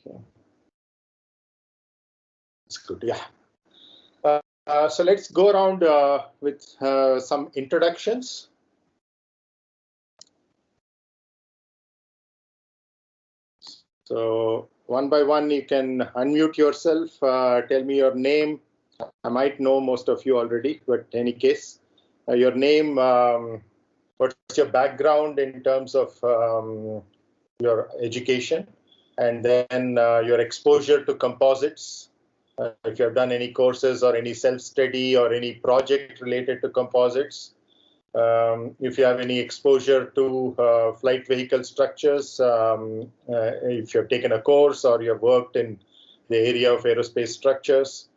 Okay. That's good. Yeah. So let's go around with some introductions. So one by one, you can unmute yourself, tell me your name. I might know most of you already, but in any case, your name, what's your background in terms of your education, and then your exposure to composites. If you have done any courses or any self-study or any project related to composites. If you have any exposure to flight vehicle structures, if you have taken a course or you have worked in the area of aerospace structures.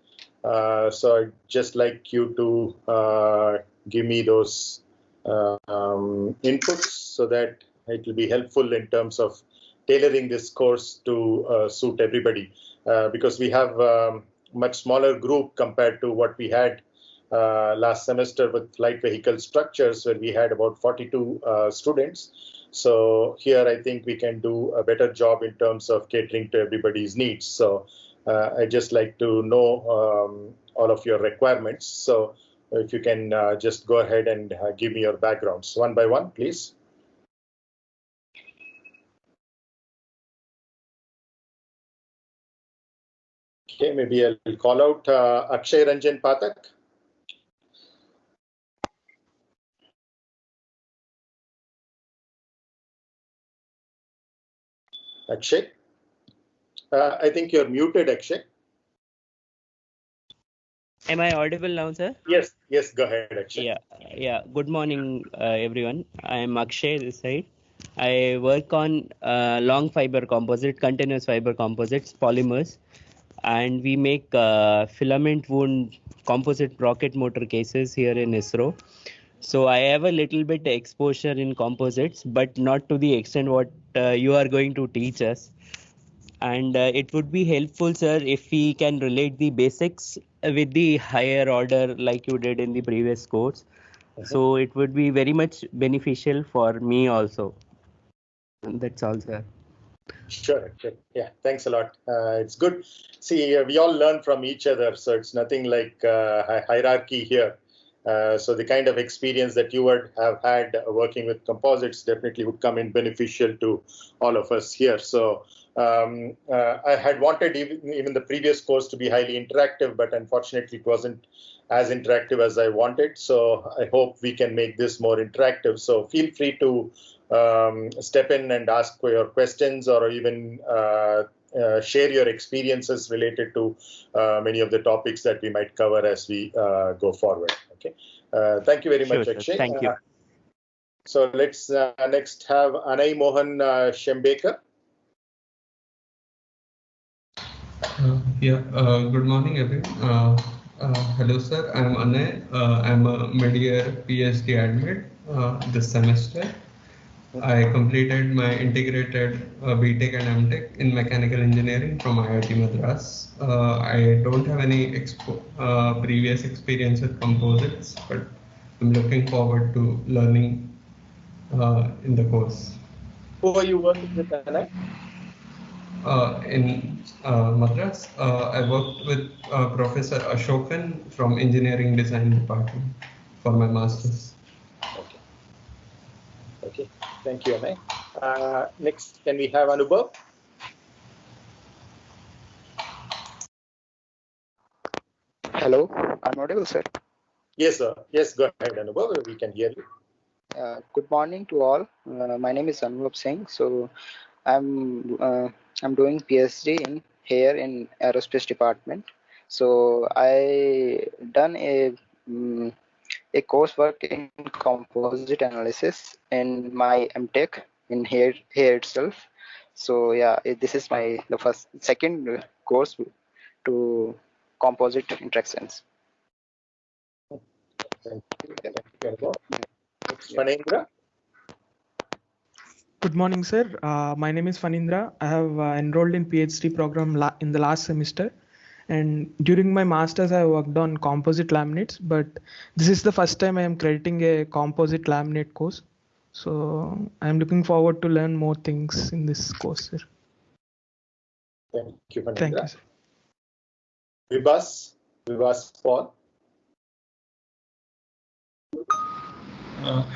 So I'd just like you to give me those inputs so that it will be helpful in terms of tailoring this course to suit everybody. Because we have much smaller group compared to what we had last semester with flight vehicle structures, where we had about 42 students. So here I think we can do a better job in terms of catering to everybody's needs. So I just like to know all of your requirements. So if you can just go ahead and give me your backgrounds one by one, please. Okay, maybe I'll call out Akshay Ranjan Pathak. Akshay, I think you're muted, Akshay. Am I audible now, sir? Yes, go ahead, Akshay. Yeah. Good morning, everyone. I am Akshay this side. I work on long fiber composite, continuous fiber composites, polymers, and we make filament wound composite rocket motor cases here in ISRO. So I have a little bit exposure in composites, but not to the extent what you are going to teach us. And it would be helpful, sir, if we can relate the basics with the higher order like you did in the previous course. So it would be very much beneficial for me also. And that's all, sir. Sure. Yeah, thanks a lot. It's good. See, we all learn from each other, so it's nothing like hierarchy here. So the kind of experience that you would have had working with composites definitely would come in beneficial to all of us here. So I had wanted even the previous course to be highly interactive, but unfortunately it wasn't as interactive as I wanted. So I hope we can make this more interactive. So feel free to step in and ask for your questions, or even share your experiences related to many of the topics that we might cover as we go forward. Okay. Thank you very much, Akshay. Thank you. So let's next have Anay Mohan Shembekar. Good morning, everyone. Hello, sir. I'm Anay. I'm a mid-year PhD admit this semester. I completed my integrated BTech and MTech in mechanical engineering from IIT Madras. I don't have any previous experience with composites, but I'm looking forward to learning in the course. Who are you working with, Anay? In Madras, I worked with Professor Ashokan from Engineering Design Department for my master's. Okay. Thank you, Anay. Next, can we have Anubhav? Hello, I'm audible, sir. Yes, sir. Yes, go ahead, Anubhav. We can hear you. Good morning to all. My name is Anubhav Singh. So I'm doing PhD here in aerospace department. So I done a coursework in composite analysis in my MTech in here itself. So yeah, this is the second course to composite interactions. Thank you. Anubhav. Fanendra? Good morning, sir. My name is Fanindra. I have enrolled in PhD program in the last semester, and during my masters I worked on composite laminates, but this is the first time I am crediting a composite laminate course. So I am looking forward to learn more things in this course, sir. Thank you, Fanindra. Thank you, sir. Vibhas Paul.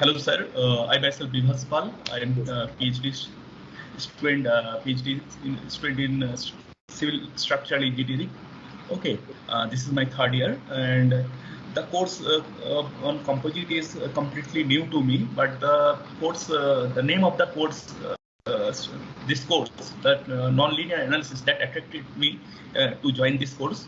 Hello, sir. I myself Bibhas Pal. I am PhD student, PhD student in civil structural engineering. Okay, this is my third year, and the course on composite is completely new to me. But the course, the name of the course, this course, that nonlinear analysis, that attracted me to join this course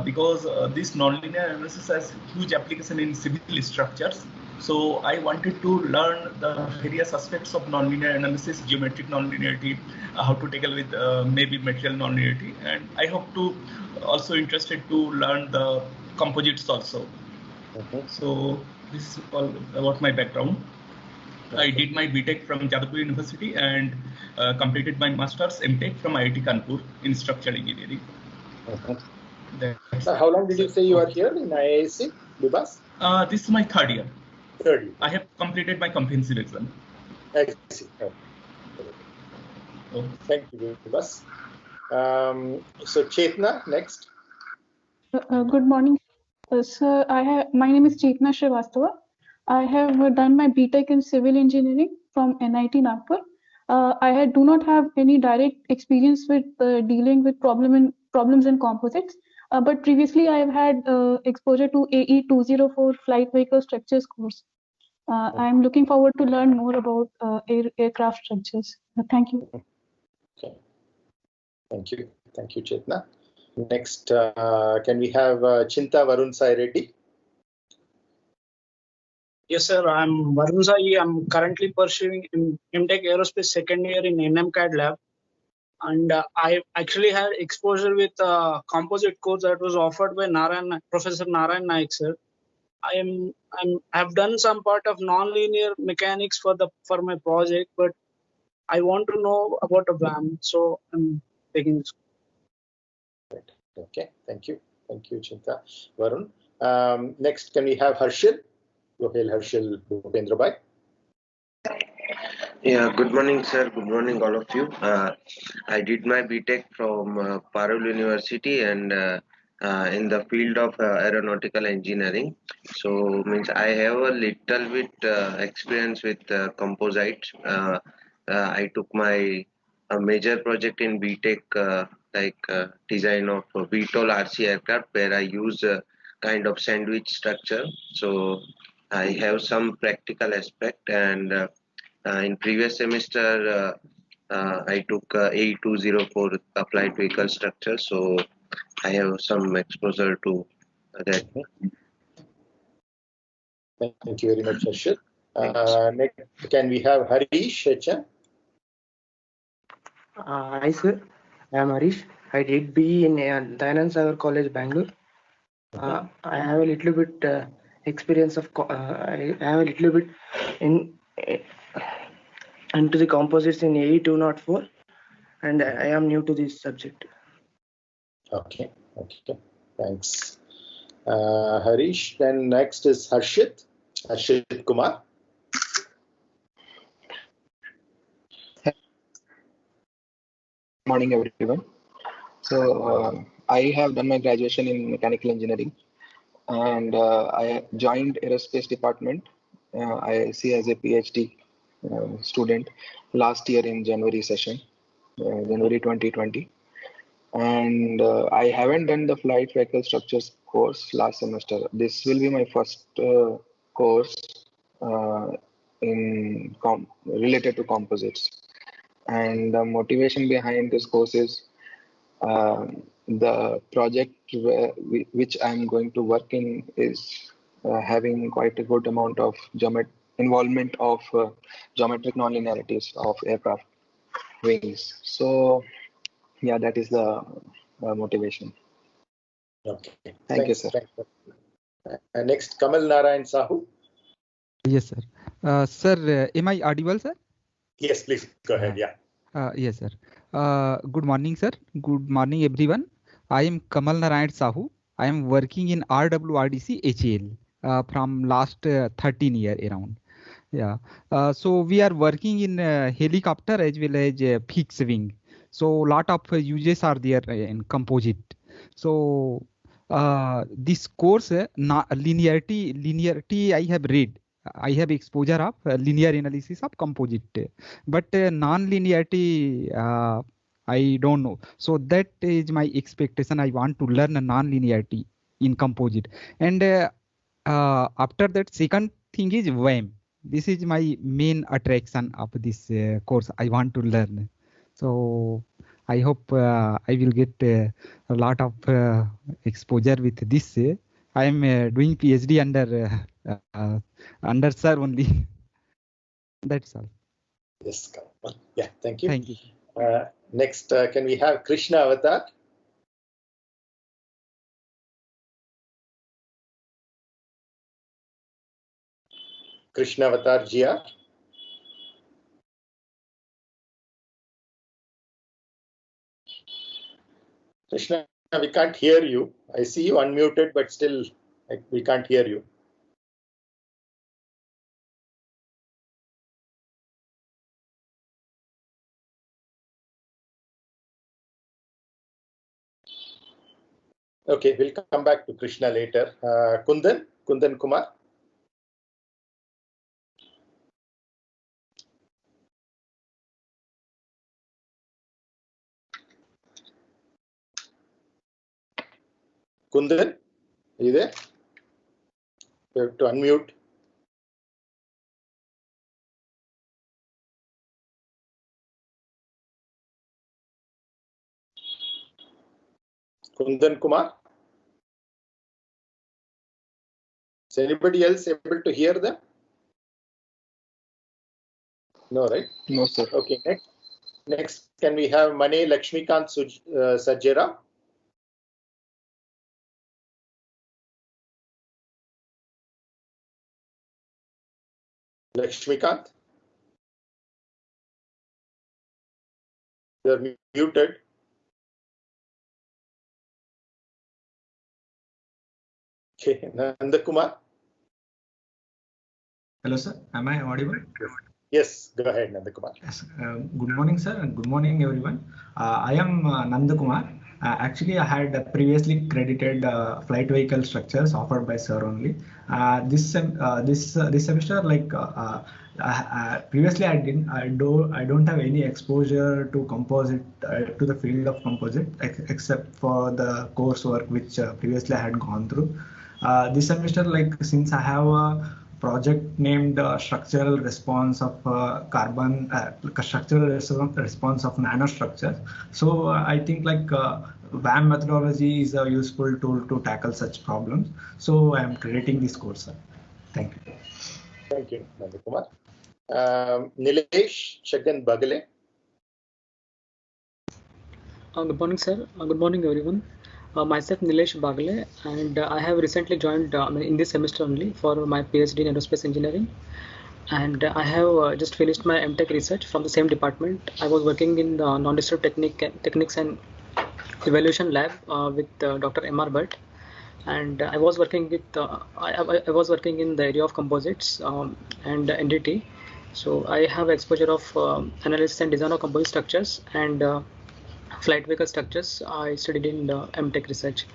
because this nonlinear analysis has huge application in civil structures. So I wanted to learn the various aspects of nonlinear analysis, geometric nonlinearity, how to tackle with maybe material nonlinearity, and I hope to also interested to learn the composites also. So this is all about my background. I did my BTech from Jadavpur University and completed my Masters MTech from IIT Kanpur in structural engineering. How long did you say you are here in IISc, Bibas? This is my third year. Third year. I have completed my comprehensive exam. I see. Oh. Thank you, Bibas. So Chetna, next. Good morning, sir. My name is Chetna Srivastava. I have done my BTech in civil engineering from NIT Nagpur. I do not have any direct experience with dealing with problems in composites, but previously I have had exposure to AE 204 flight vehicle structures course. I'm looking forward to learn more about aircraft structures. Thank you. Okay. Thank you, Chetna. Next, can we have Chinta Varun Sai Reddy? Yes, sir. I'm Varun Sai. I'm currently pursuing MTech Aerospace second year in NMCAD lab, and I actually had exposure with composite course that was offered by Professor Narayan Naik, sir. I've done some part of nonlinear mechanics for my project, but I want to know about a BAM, so I'm taking this. Right. Okay, thank you, Chinta Varun. Next, can we have Harshil? Go ahead, Harshil Bhupendra Bhai. Yeah, good morning, sir. Good morning, all of you. I did my BTech from Parul University and in the field of aeronautical engineering. So means I have a little bit experience with composites. I took my major project in BTech design of VTOL RC aircraft, where I use kind of sandwich structure. So I have some practical aspect, and in previous semester I took AE204 applied vehicle structure, so I have some exposure to that. Thank you very much, Harshil. Next, can we have Harish HM? Hi, sir. I am Harish. I did BE in Dayanand Sagar College, Bangalore. I have a little bit experience of. I have a little bit into the composites in AE204, and I am new to this subject. Okay. Thanks, Harish. Then next is Harshit Kumar. Morning, everyone. So I have done my graduation in mechanical engineering, and I joined aerospace department. I see as a PhD student last year in January session, January 2020. And I haven't done the flight vehicle structures course last semester. This will be my first course related to composites. And the motivation behind this course is the project which I'm going to work in is having quite a good amount of involvement of geometric nonlinearities of aircraft wings. So yeah, that is the motivation. Okay. Thank you, sir. Next, Kamal Narayan Sahu. Yes, sir. Sir, am I audible, sir? Yes, please go ahead. Yeah. Yes, sir. Good morning, sir. Good morning, everyone. I am Kamal Narayan Sahu. I am working in RWRDC HAL from last 13 years around. Yeah. So we are working in helicopter as well as fixed wing. So lot of uses are there in composite. So this course linearity I have read I have exposure of linear analysis of composite, but non-linearity I don't know. So that is my expectation. I want to learn a non-linearity in composite, and after that, second thing is WAM. This is my main attraction of this course. I want to learn. So I hope I will get a lot of exposure with this. I am doing PhD under sir only. That's all. Yes, Kamal. Yeah, thank you. Thank you. Next, can we have Krishna Avatar? Krishna Avatar GR. Krishna, we can't hear you. I see you unmuted, but still we can't hear you. Okay, we'll come back to Krishna later. Kundan Kumar. Kundan, are you there? You have to unmute. Kundan Kumar. Is anybody else able to hear them? No, right? No, sir. Okay, next can we have Mane Lakshmikant Sajjera? Lakshmikant? You're muted. Okay, Nandakumar? Hello, sir. Am I audible? Yes, go ahead, Nandakumar. Yes. Good morning, sir, and good morning, everyone. I am Nandakumar. Actually, I had previously credited flight vehicle structures offered by sir only. This semester, previously I don't have any exposure to composite to the field of composite except for the coursework which previously I had gone through. This semester, since I have a project named structural response of structural response of nanostructures. So I think WAM methodology is a useful tool to tackle such problems. So I am crediting this course, sir. Thank you. Thank you, Nandakumar. Nilesh Shagan Bagale. Good morning, sir. Good morning, everyone. Myself Nilesh Bagale, and I have recently joined in this semester only for my PhD in aerospace engineering, and I have just finished my MTech research from the same department. I was working in the non-destructive techniques and evaluation lab with Dr. M.R. Bhatt, and I was working with I was working in the area of composites and NDT. So I have exposure of analysis and design of composite structures and flight vehicle structures. I studied in the MTech research.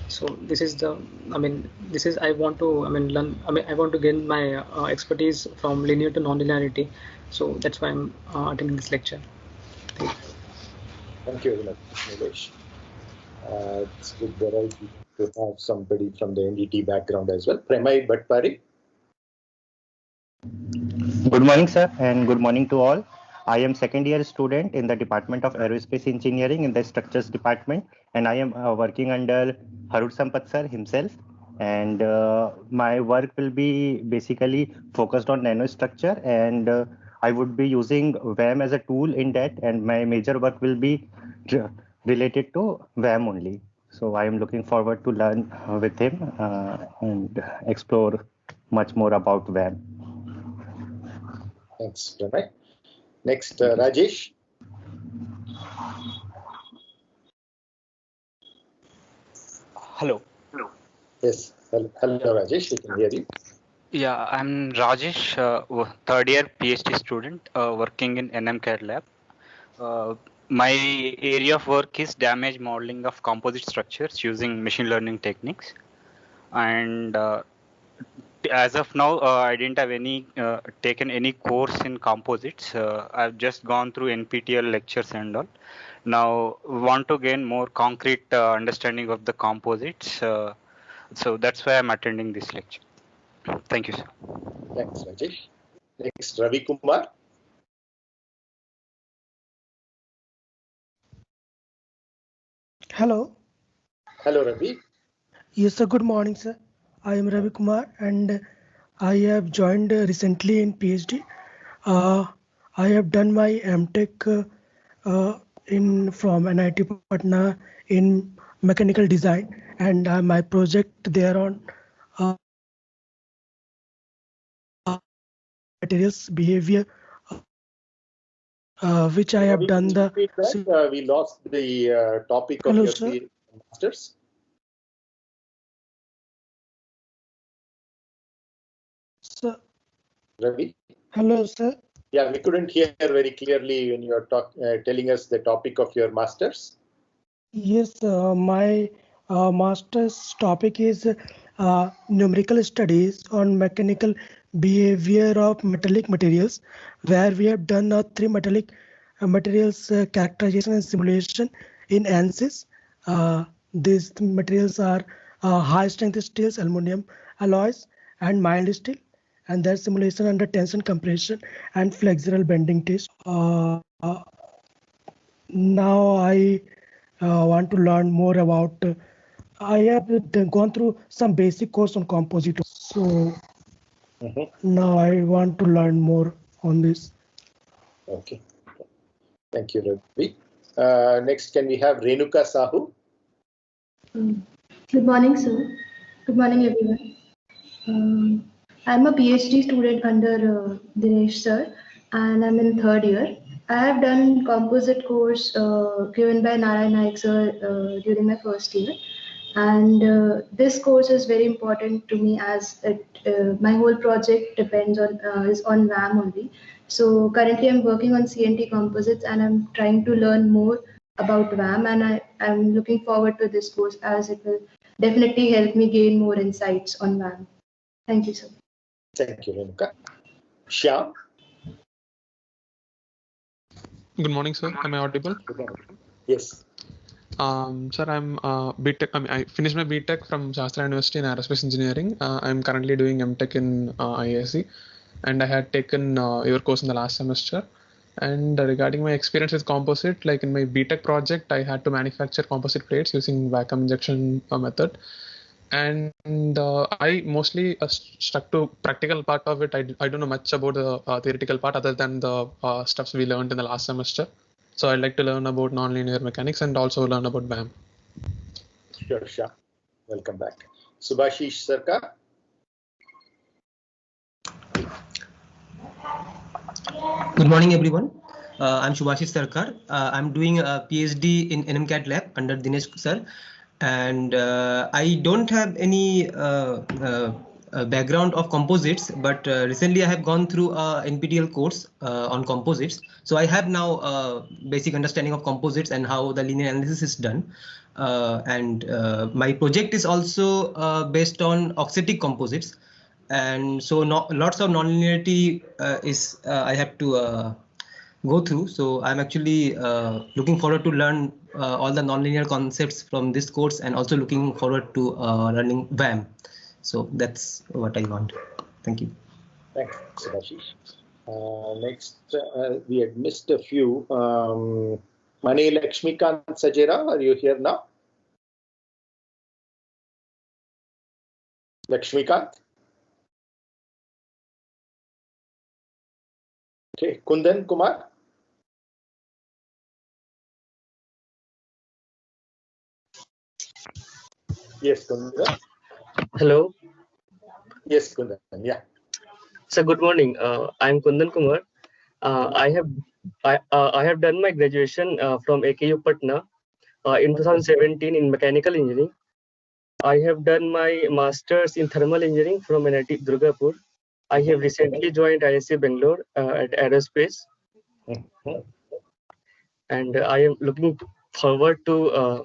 So this is I want to learn. I want to gain my expertise from linear to non-linearity. So that's why I'm attending this lecture. Thank you very much, Nilesh. It's good variety to have somebody from the NDT background as well. Premay Bhattpari. Good morning, sir, and good morning to all. I am second year student in the Department of Aerospace Engineering in the Structures Department, and I am working under Harut Sampath sir himself. And my work will be basically focused on nanostructure, and I would be using WAM as a tool in that, and my major work will be related to WAM only. So I am looking forward to learn with him and explore much more about WAM. Thanks, Pranay. Next, Rajesh. Hello. Yes. Hello, Rajesh. We can hear you. Yeah, I'm Rajesh, third year PhD student working in NMCAD lab. My area of work is damage modeling of composite structures using machine learning techniques. And as of now, I didn't have any taken any course in composites. I've just gone through NPTEL lectures and all. Now want to gain more concrete understanding of the composites. So that's why I'm attending this lecture. Thank you, sir. Thanks, Rajesh. Next, Ravi Kumar. Hello. Hello, Ravi. Yes, sir. Good morning, sir. I am Ravi Kumar, and I have joined recently in PhD. I have done my MTech in from NIT Patna in mechanical design, and my project there on materials behavior, which I have Ravi, done can you the. repeat that? We lost the topic of Hello, your sir. masters. Sir. Ravi. Hello, sir. Yeah, we couldn't hear very clearly when you are telling us the topic of your masters. Yes, my master's topic is numerical studies on mechanical behavior of metallic materials, where we have done 3 metallic materials characterization and simulation in ANSYS. These materials are high strength steels, aluminum alloys, and mild steel, and their simulation under tension, compression, and flexural bending test. Now I want to learn more about. I have gone through some basic course on composite, so now I want to learn more on this. Okay. Thank you, Ravi. Next, can we have Renuka Sahu? Good morning, sir. Good morning, everyone. I'm a PhD student under Dinesh sir, and I'm in 3rd year. I have done composite course given by Narayan Naik sir during my 1st year, and this course is very important to me as my whole project depends on is on VAM only. So currently I'm working on CNT composites, and I'm trying to learn more about VAM, and I'm looking forward to this course as it will definitely help me gain more insights on VAM. Thank you, sir. Thank you, Renuka. Shyam? Good morning, sir. Am I audible? Yes. Sir, I'm BTech. I finished my BTech from Shastra University in Aerospace Engineering. I'm currently doing MTech in IISc, and I had taken your course in the last semester. And regarding my experience with composite, like in my BTech project, I had to manufacture composite plates using vacuum injection method. And I mostly stuck to practical part of it. I don't know much about the theoretical part other than the stuffs we learned in the last semester. So I'd like to learn about nonlinear mechanics and also learn about VAM. Sure, Shyam. Welcome back. Subhashish Sarkar? Good morning, everyone. I'm Subhashish Sarkar. I'm doing a PhD in NMCAT lab under Dinesh sir, and I don't have any background of composites, but recently I have gone through a NPTEL course on composites. So I have now a basic understanding of composites and how the linear analysis is done. And my project is also based on auxetic composites. And so lots of nonlinearity is I have to go through. So I'm actually looking forward to learn all the nonlinear concepts from this course, and also looking forward to learning VAM. So that's what I want. Thank you. Thanks, Subhashish. Next, we had missed a few. Mani Lakshmikant Sajera, are you here now? Lakshmikant? Okay, Kundan Kumar? Yes, Kundan. Hello. Yes, Kundan. Yeah. So good morning. I'm Kundan Kumar. I have done my graduation from AKU Patna in 2017 in mechanical engineering. I have done my masters in thermal engineering from NIT Durgapur. I have recently joined ISC Bangalore at Aerospace, and I am looking forward to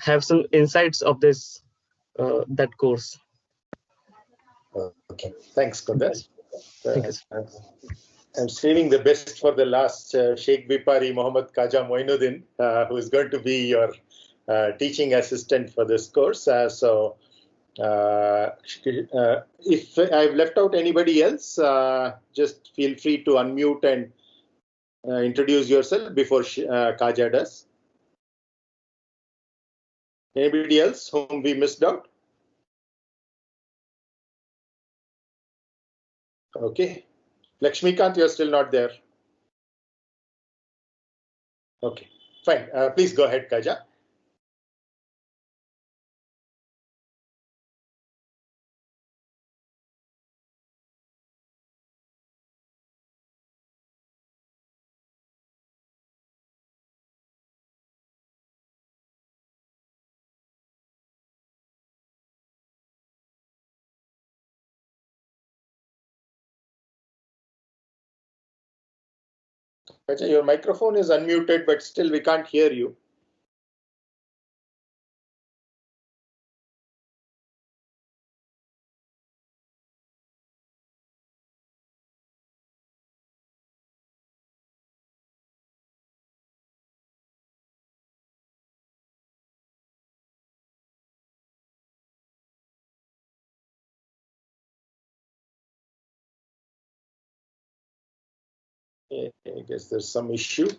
have some insights of this that course. Okay, thanks, Kundan. Thank you, sir. I'm saving the best for the last. Sheikh Bipari Mohammad Khaja Moinuddin, who is going to be your teaching assistant for this course. If I've left out anybody else, just feel free to unmute and introduce yourself before Khaja does. Anybody else whom we missed out? Okay. Lakshmikant, you're still not there. Okay, fine. Please go ahead, Khaja. Khaja, your microphone is unmuted, but still we can't hear you. I guess there's some issue.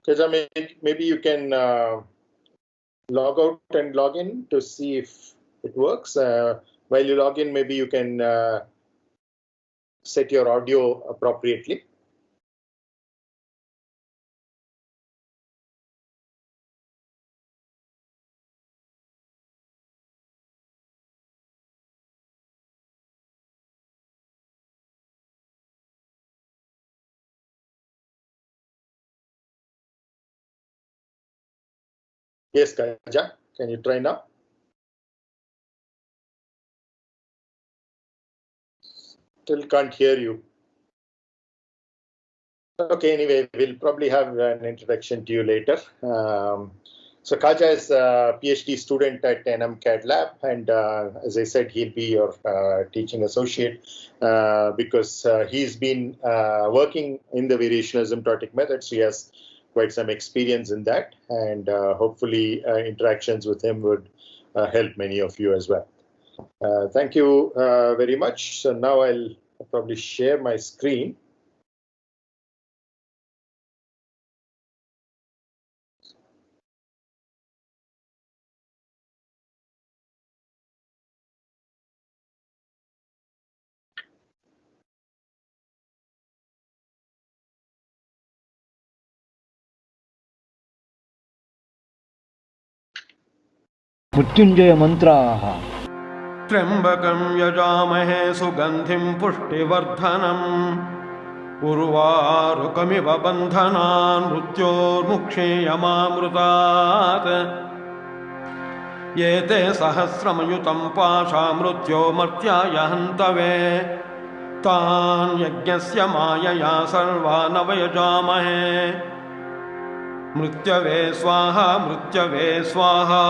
Khaja, maybe you can log out and log in to see if it works. While you log in, maybe you can set your audio appropriately. Yes, Khaja, can you try now? Still can't hear you. Okay, anyway, we'll probably have an introduction to you later. So Khaja is a PhD student at NMCAD Lab, and as I said, he'll be your teaching associate because he's been working in the variational asymptotic method, so he has quite some experience in that, and hopefully interactions with him would help many of you as well. Thank you very much. So now I'll probably share my screen. मृत्युंजय मंत्राः त्र्यंबकं यजामहे सुगंधिं पुष्टिवर्धनम् उर्वारुकमिव बन्धनान् मृत्योर्मुक्षीयमामृतात् ये ते सहस्रमयुतं पाशा मृत्योर्मर्त्याय हन्तवे तान् यज्ञस्य मायया सर्वान् वयजामहे मृत्यवे स्वाहा मृत्यवे स्वाहा